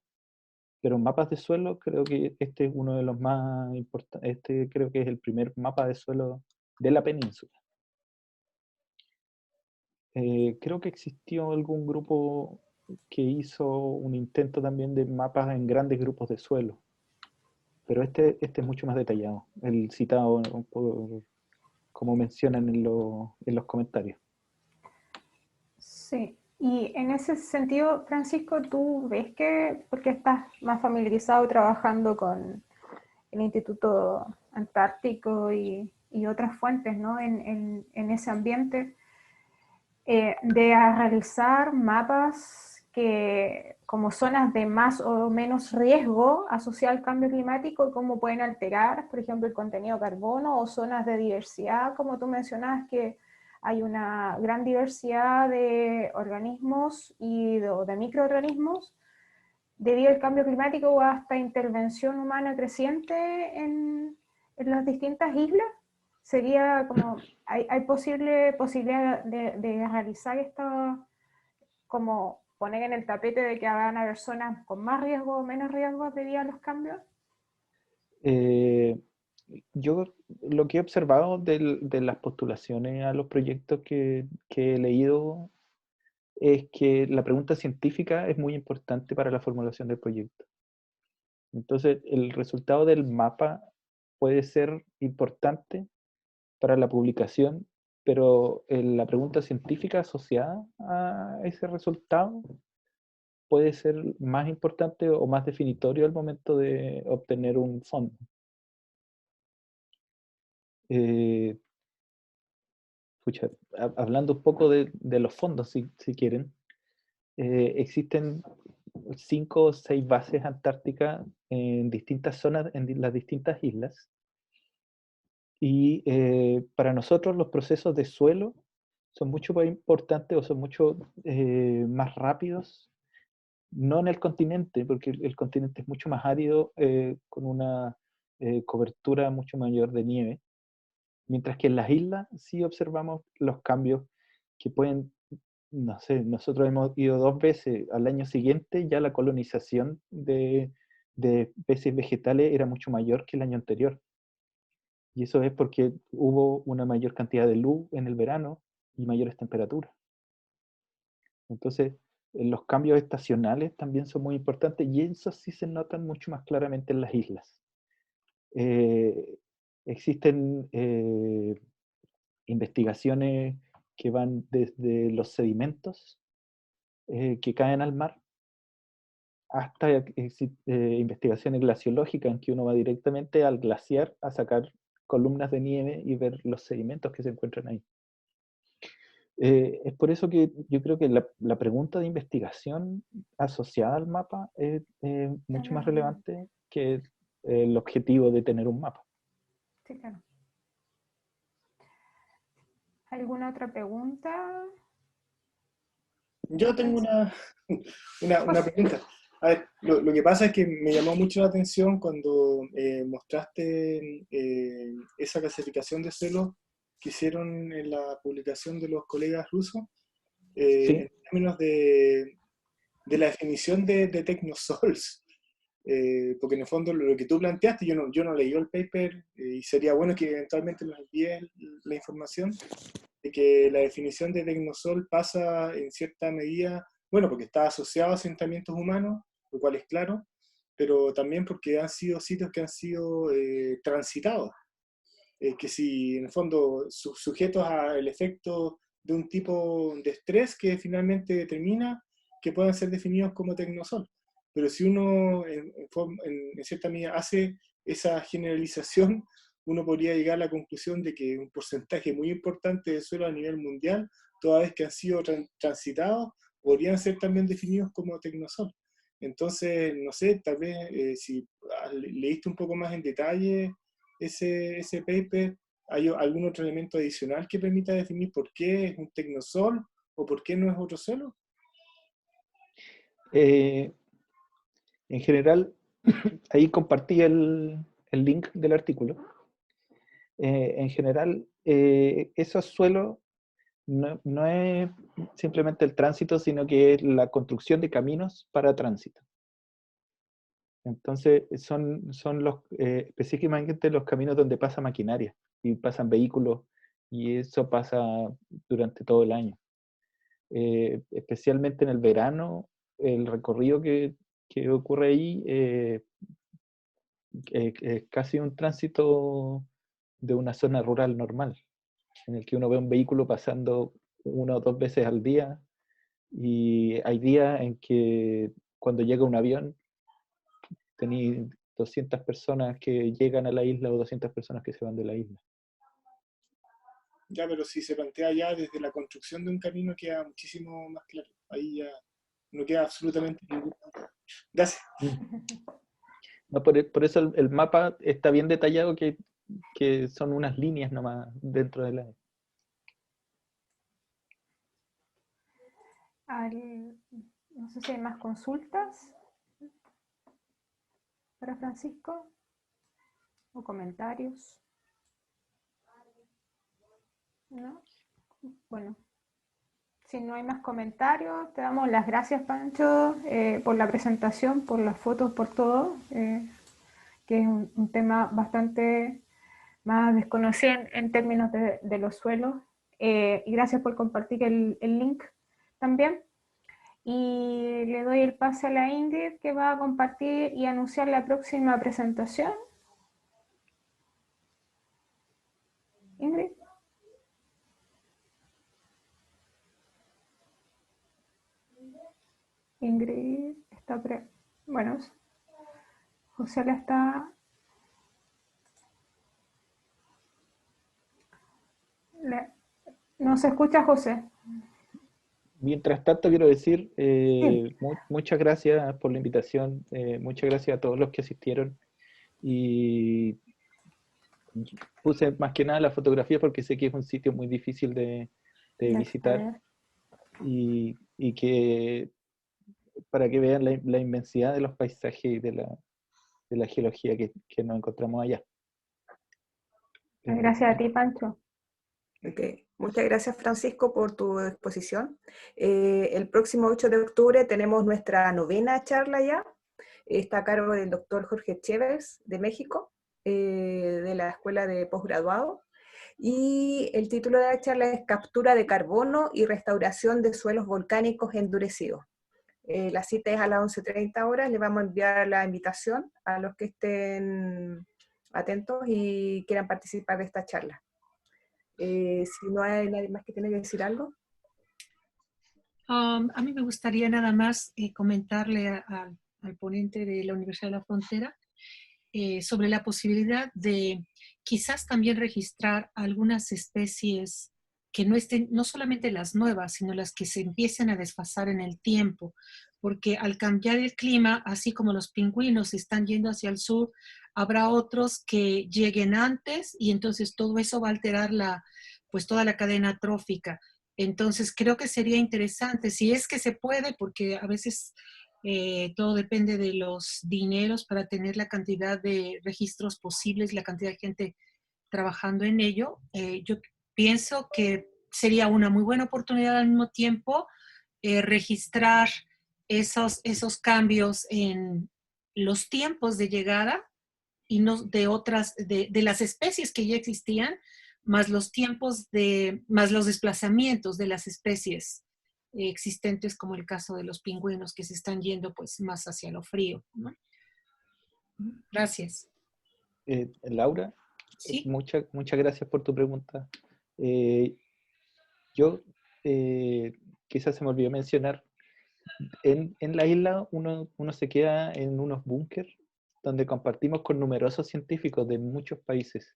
pero mapas de suelo creo que este es uno de los más importantes, este creo que es el primer mapa de suelo de la península. Creo que existió algún grupo que hizo un intento también de mapas en grandes grupos de suelo, pero este es mucho más detallado, el citado como mencionan en los comentarios. Sí, y en ese sentido, Francisco, ¿tú ves que, porque estás más familiarizado trabajando con el Instituto Antártico y otras fuentes, ¿no? en ese ambiente, de realizar mapas que como zonas de más o menos riesgo asociado al cambio climático y cómo pueden alterar, por ejemplo, el contenido de carbono, o zonas de diversidad, como tú mencionabas, que hay una gran diversidad de organismos y de microorganismos debido al cambio climático o hasta intervención humana creciente en las distintas islas? Sería como, hay posibilidad de realizar esto, como poner en el tapete de que van a haber zonas con más riesgo o menos riesgo debido a los cambios. Yo lo que he observado de las postulaciones a los proyectos que he leído es que la pregunta científica es muy importante para la formulación del proyecto. Entonces, el resultado del mapa puede ser importante para la publicación, pero la pregunta científica asociada a ese resultado puede ser más importante o más definitorio al momento de obtener un fondo. Hablando un poco de los fondos, si quieren, existen 5 o 6 bases antárticas en distintas zonas, en las distintas islas. Y para nosotros los procesos de suelo son mucho más importantes o son mucho más rápidos, no en el continente, porque el continente es mucho más árido, con una cobertura mucho mayor de nieve, mientras que en las islas sí observamos los cambios que pueden, no sé, nosotros hemos ido 2 veces, al año siguiente ya la colonización de especies vegetales era mucho mayor que el año anterior. Y eso es porque hubo una mayor cantidad de luz en el verano y mayores temperaturas. Entonces, los cambios estacionales también son muy importantes, y eso sí se notan mucho más claramente en las islas. Existen investigaciones que van desde los sedimentos que caen al mar hasta investigaciones glaciológicas en que uno va directamente al glaciar a sacar columnas de nieve y ver los sedimentos que se encuentran ahí. Es por eso que yo creo que la pregunta de investigación asociada al mapa es mucho más relevante que el objetivo de tener un mapa. Sí, claro. ¿Alguna otra pregunta? Yo tengo una pregunta. A ver, lo que pasa es que me llamó mucho la atención cuando mostraste esa clasificación de suelos que hicieron en la publicación de los colegas rusos, en Sí, términos de la definición de Technosols. Porque en el fondo lo que tú planteaste, yo no leí el paper y sería bueno que eventualmente nos envíes la información de que la definición de Tecnosol pasa en cierta medida, bueno, porque está asociado a asentamientos humanos, lo cual es claro, pero también porque han sido sitios que han sido transitados, que si en el fondo sujetos al efecto de un tipo de estrés que finalmente determina que puedan ser definidos como Tecnosol. Pero si uno en cierta medida hace esa generalización, uno podría llegar a la conclusión de que un porcentaje muy importante de suelo a nivel mundial, toda vez que han sido transitados, podrían ser también definidos como Tecnosol. Entonces, no sé, tal vez si leíste un poco más en detalle ese paper, ¿hay algún otro elemento adicional que permita definir por qué es un Tecnosol o por qué no es otro suelo? en general, ahí compartí el link del artículo. En general, esos suelos no es simplemente el tránsito, sino que es la construcción de caminos para tránsito. Entonces, son específicamente los caminos donde pasa maquinaria y pasan vehículos, y eso pasa durante todo el año. Especialmente en el verano, el recorrido que ocurre ahí es casi un tránsito de una zona rural normal, en el que uno ve un vehículo pasando 1 o 2 veces al día, y hay días en que cuando llega un avión tenéis 200 personas que llegan a la isla o 200 personas que se van de la isla. Ya, pero si se plantea ya desde la construcción de un camino queda muchísimo más claro. Ahí ya no queda absolutamente ninguna. Gracias. No, por eso el mapa está bien detallado, que son unas líneas nomás dentro de la... No sé si hay más consultas para Francisco o comentarios. ¿No? Bueno, si no hay más comentarios, te damos las gracias, Pancho, por la presentación, por las fotos, por todo, que es un tema bastante más desconocido en términos de los suelos. Y gracias por compartir el link también. Y le doy el pase a la Ingrid, que va a compartir y anunciar la próxima presentación. Ingrid. Ingrid está bueno, José la está... ¿No se escucha, José? Mientras tanto, quiero decir Sí. muchas gracias por la invitación, muchas gracias a todos los que asistieron, y puse más que nada la fotografía porque sé que es un sitio muy difícil de visitar, y que para que vean la inmensidad de los paisajes y de la geología que nos encontramos allá. Gracias a ti, Pancho. Okay. Muchas gracias, Francisco, por tu exposición. El próximo 8 de octubre tenemos nuestra 9ª charla ya. Está a cargo del doctor Jorge Chevers, de México, de la Escuela de Posgrado. Y el título de la charla es Captura de carbono y restauración de suelos volcánicos endurecidos. La cita es a las 11:30 horas. Le vamos a enviar la invitación a los que estén atentos y quieran participar de esta charla. Si no hay nadie más que tiene que decir algo. A mí me gustaría nada más comentarle al ponente de la Universidad de la Frontera sobre la posibilidad de quizás también registrar algunas especies que no estén, no solamente las nuevas, sino las que se empiecen a desfasar en el tiempo, porque al cambiar el clima, así como los pingüinos están yendo hacia el sur, habrá otros que lleguen antes, y entonces todo eso va a alterar pues toda la cadena trófica. Entonces creo que sería interesante, si es que se puede, porque a veces todo depende de los dineros para tener la cantidad de registros posibles, la cantidad de gente trabajando en ello. Yo pienso que sería una muy buena oportunidad al mismo tiempo registrar esos cambios en los tiempos de llegada y no de otras, de las especies que ya existían, más los tiempos más los desplazamientos de las especies existentes, como el caso de los pingüinos que se están yendo pues más hacia lo frío, ¿no? Gracias. Laura, Sí. muchas gracias por tu pregunta. Yo quizás se me olvidó mencionar, en la isla uno se queda en unos búnkers donde compartimos con numerosos científicos de muchos países.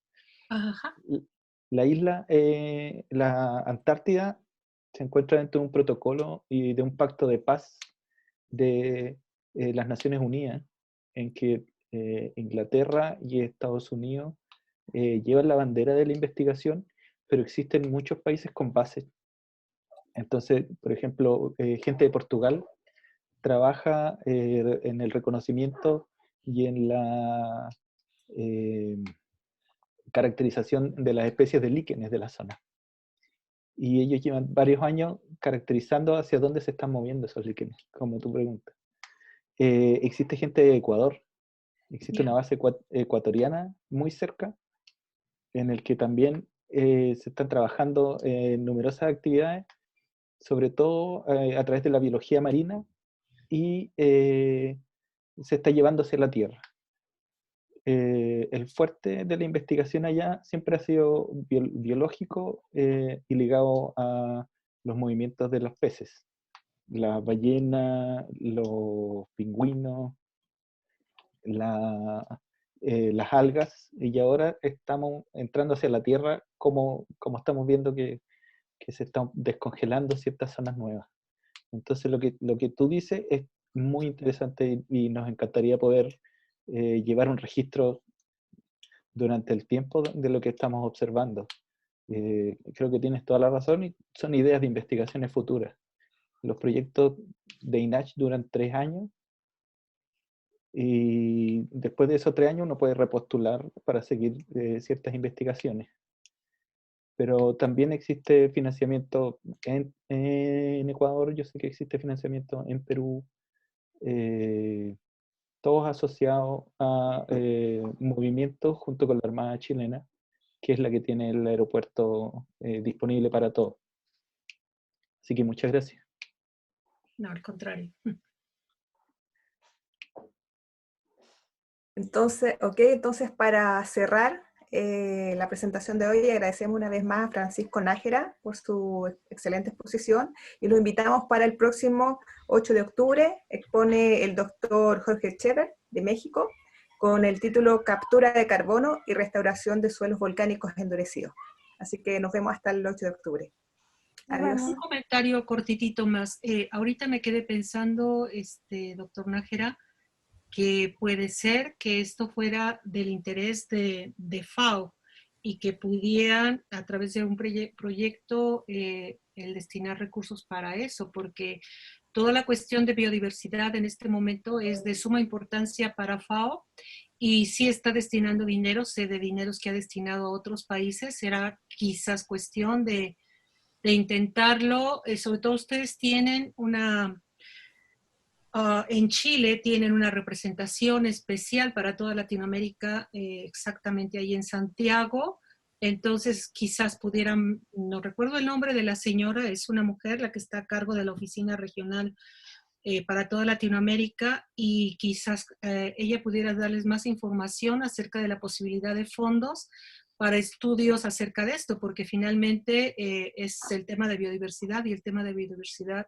Ajá. La isla, la Antártida, se encuentra dentro de un protocolo y de un pacto de paz de las Naciones Unidas, en que Inglaterra y Estados Unidos llevan la bandera de la investigación, pero existen muchos países con bases. Entonces, por ejemplo, gente de Portugal trabaja en el reconocimiento y en la caracterización de las especies de líquenes de la zona. Y ellos llevan varios años caracterizando hacia dónde se están moviendo esos líquenes, como tú preguntas. Existe gente de Ecuador, existe una base ecuatoriana muy cerca, en el que también se están trabajando en numerosas actividades, sobre todo a través de la biología marina, y se está llevando hacia la Tierra. El fuerte de la investigación allá siempre ha sido biológico y ligado a los movimientos de los peces, las ballenas, los pingüinos, las algas, y ahora estamos entrando hacia la Tierra como estamos viendo que se están descongelando ciertas zonas nuevas. Entonces lo que tú dices es muy interesante y nos encantaría poder llevar un registro durante el tiempo de lo que estamos observando. Creo que tienes toda la razón y son ideas de investigaciones futuras. Los proyectos de INACH duran 3 años y después de esos 3 años uno puede repostular para seguir ciertas investigaciones. Pero también existe financiamiento en Ecuador, yo sé que existe financiamiento en Perú, todos asociados a movimientos junto con la Armada Chilena, que es la que tiene el aeropuerto disponible para todos. Así que muchas gracias. No, al contrario. Entonces para cerrar la presentación de hoy, agradecemos una vez más a Francisco Nájera por su excelente exposición y lo invitamos para el próximo 8 de octubre. Expone el doctor Jorge Chever de México con el título Captura de carbono y restauración de suelos volcánicos endurecidos. Así que nos vemos hasta el 8 de octubre. Adiós. Un comentario cortitito más. Ahorita me quedé pensando, doctor Nájera, que puede ser que esto fuera del interés de FAO y que pudieran, a través de un proyecto, el destinar recursos para eso, porque toda la cuestión de biodiversidad en este momento es de suma importancia para FAO y sí está destinando dinero, sé de dineros que ha destinado a otros países, será quizás cuestión de intentarlo, sobre todo ustedes tienen en Chile tienen una representación especial para toda Latinoamérica, exactamente ahí en Santiago. Entonces, quizás pudieran, no recuerdo el nombre de la señora, es una mujer la que está a cargo de la oficina regional para toda Latinoamérica y quizás ella pudiera darles más información acerca de la posibilidad de fondos para estudios acerca de esto, porque finalmente es el tema de biodiversidad y el tema de biodiversidad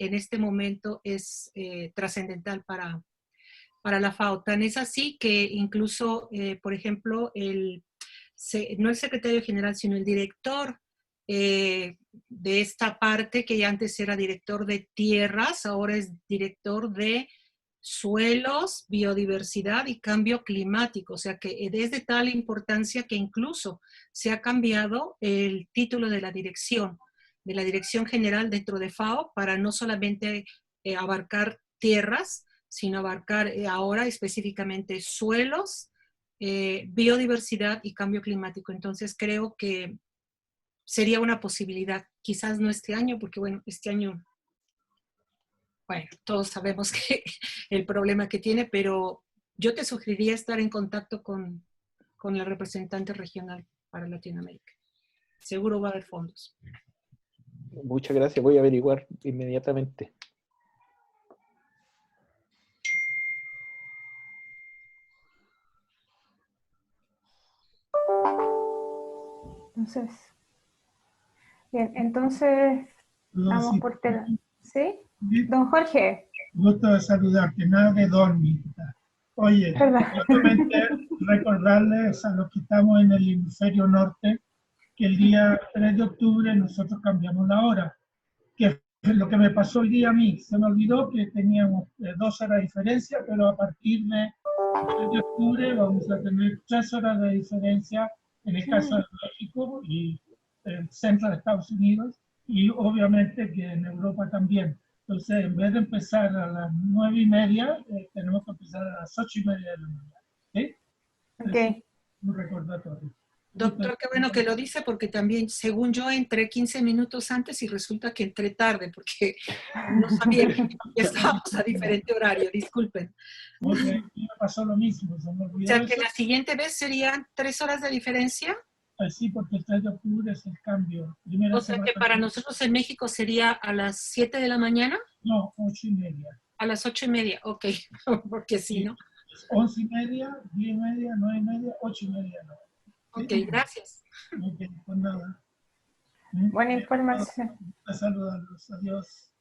en este momento es trascendental para la FAO. Tan es así que incluso, por ejemplo, no el secretario general, sino el director de esta parte, que antes era director de tierras, ahora es director de suelos, biodiversidad y cambio climático. O sea que es de tal importancia que incluso se ha cambiado el título de la dirección. de la Dirección General dentro de FAO para no solamente abarcar tierras, sino abarcar ahora específicamente suelos, biodiversidad y cambio climático. Entonces creo que sería una posibilidad, quizás no este año, porque bueno, este año, bueno, todos sabemos que el problema que tiene, pero yo te sugeriría estar en contacto con la representante regional para Latinoamérica. Seguro va a haber fondos. Muchas gracias, voy a averiguar inmediatamente. Entonces, bien, entonces vamos por teléfono. ¿Sí? Don Jorge. Gusto de saludarte, nada de dormir. Oye, solamente recordarles a los que estamos en el hemisferio norte que el día 3 de octubre nosotros cambiamos la hora, que es lo que me pasó el día a mí. Se me olvidó que teníamos 2 horas de diferencia, pero a partir de 3 de octubre vamos a tener 3 horas de diferencia en el caso de México y el centro de Estados Unidos, y obviamente que en Europa también. Entonces, en vez de empezar a las 9:30, tenemos que empezar a las 8:30 de la mañana. ¿Sí? Ok. Un recordatorio. Doctor, qué bueno que lo dice, porque también, según yo, entré 15 minutos antes y resulta que entré tarde, porque no sabía que estábamos a diferente horario, disculpen. Ok, me pasó lo mismo, se me O olvidó sea, que eso. la siguiente vez serían 3 horas de diferencia. Sí, porque el 3 de octubre es el cambio. Primera O sea, que semana. para nosotros en México sería a las 7 de la mañana. No, 8:30. A las 8:30, ok, porque si no. 11:30, 10:30, 9:30, 8:30. No. ¿Sí? Ok, gracias. Ok, pues nada. Buena información. A saludarlos, adiós.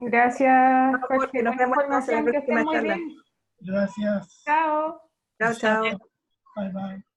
Gracias, Jorge, Jorge. nos Buena vemos entonces en la información, que estén próxima muy charla. bien. Gracias. Chao. Chao, chao. Bye, bye.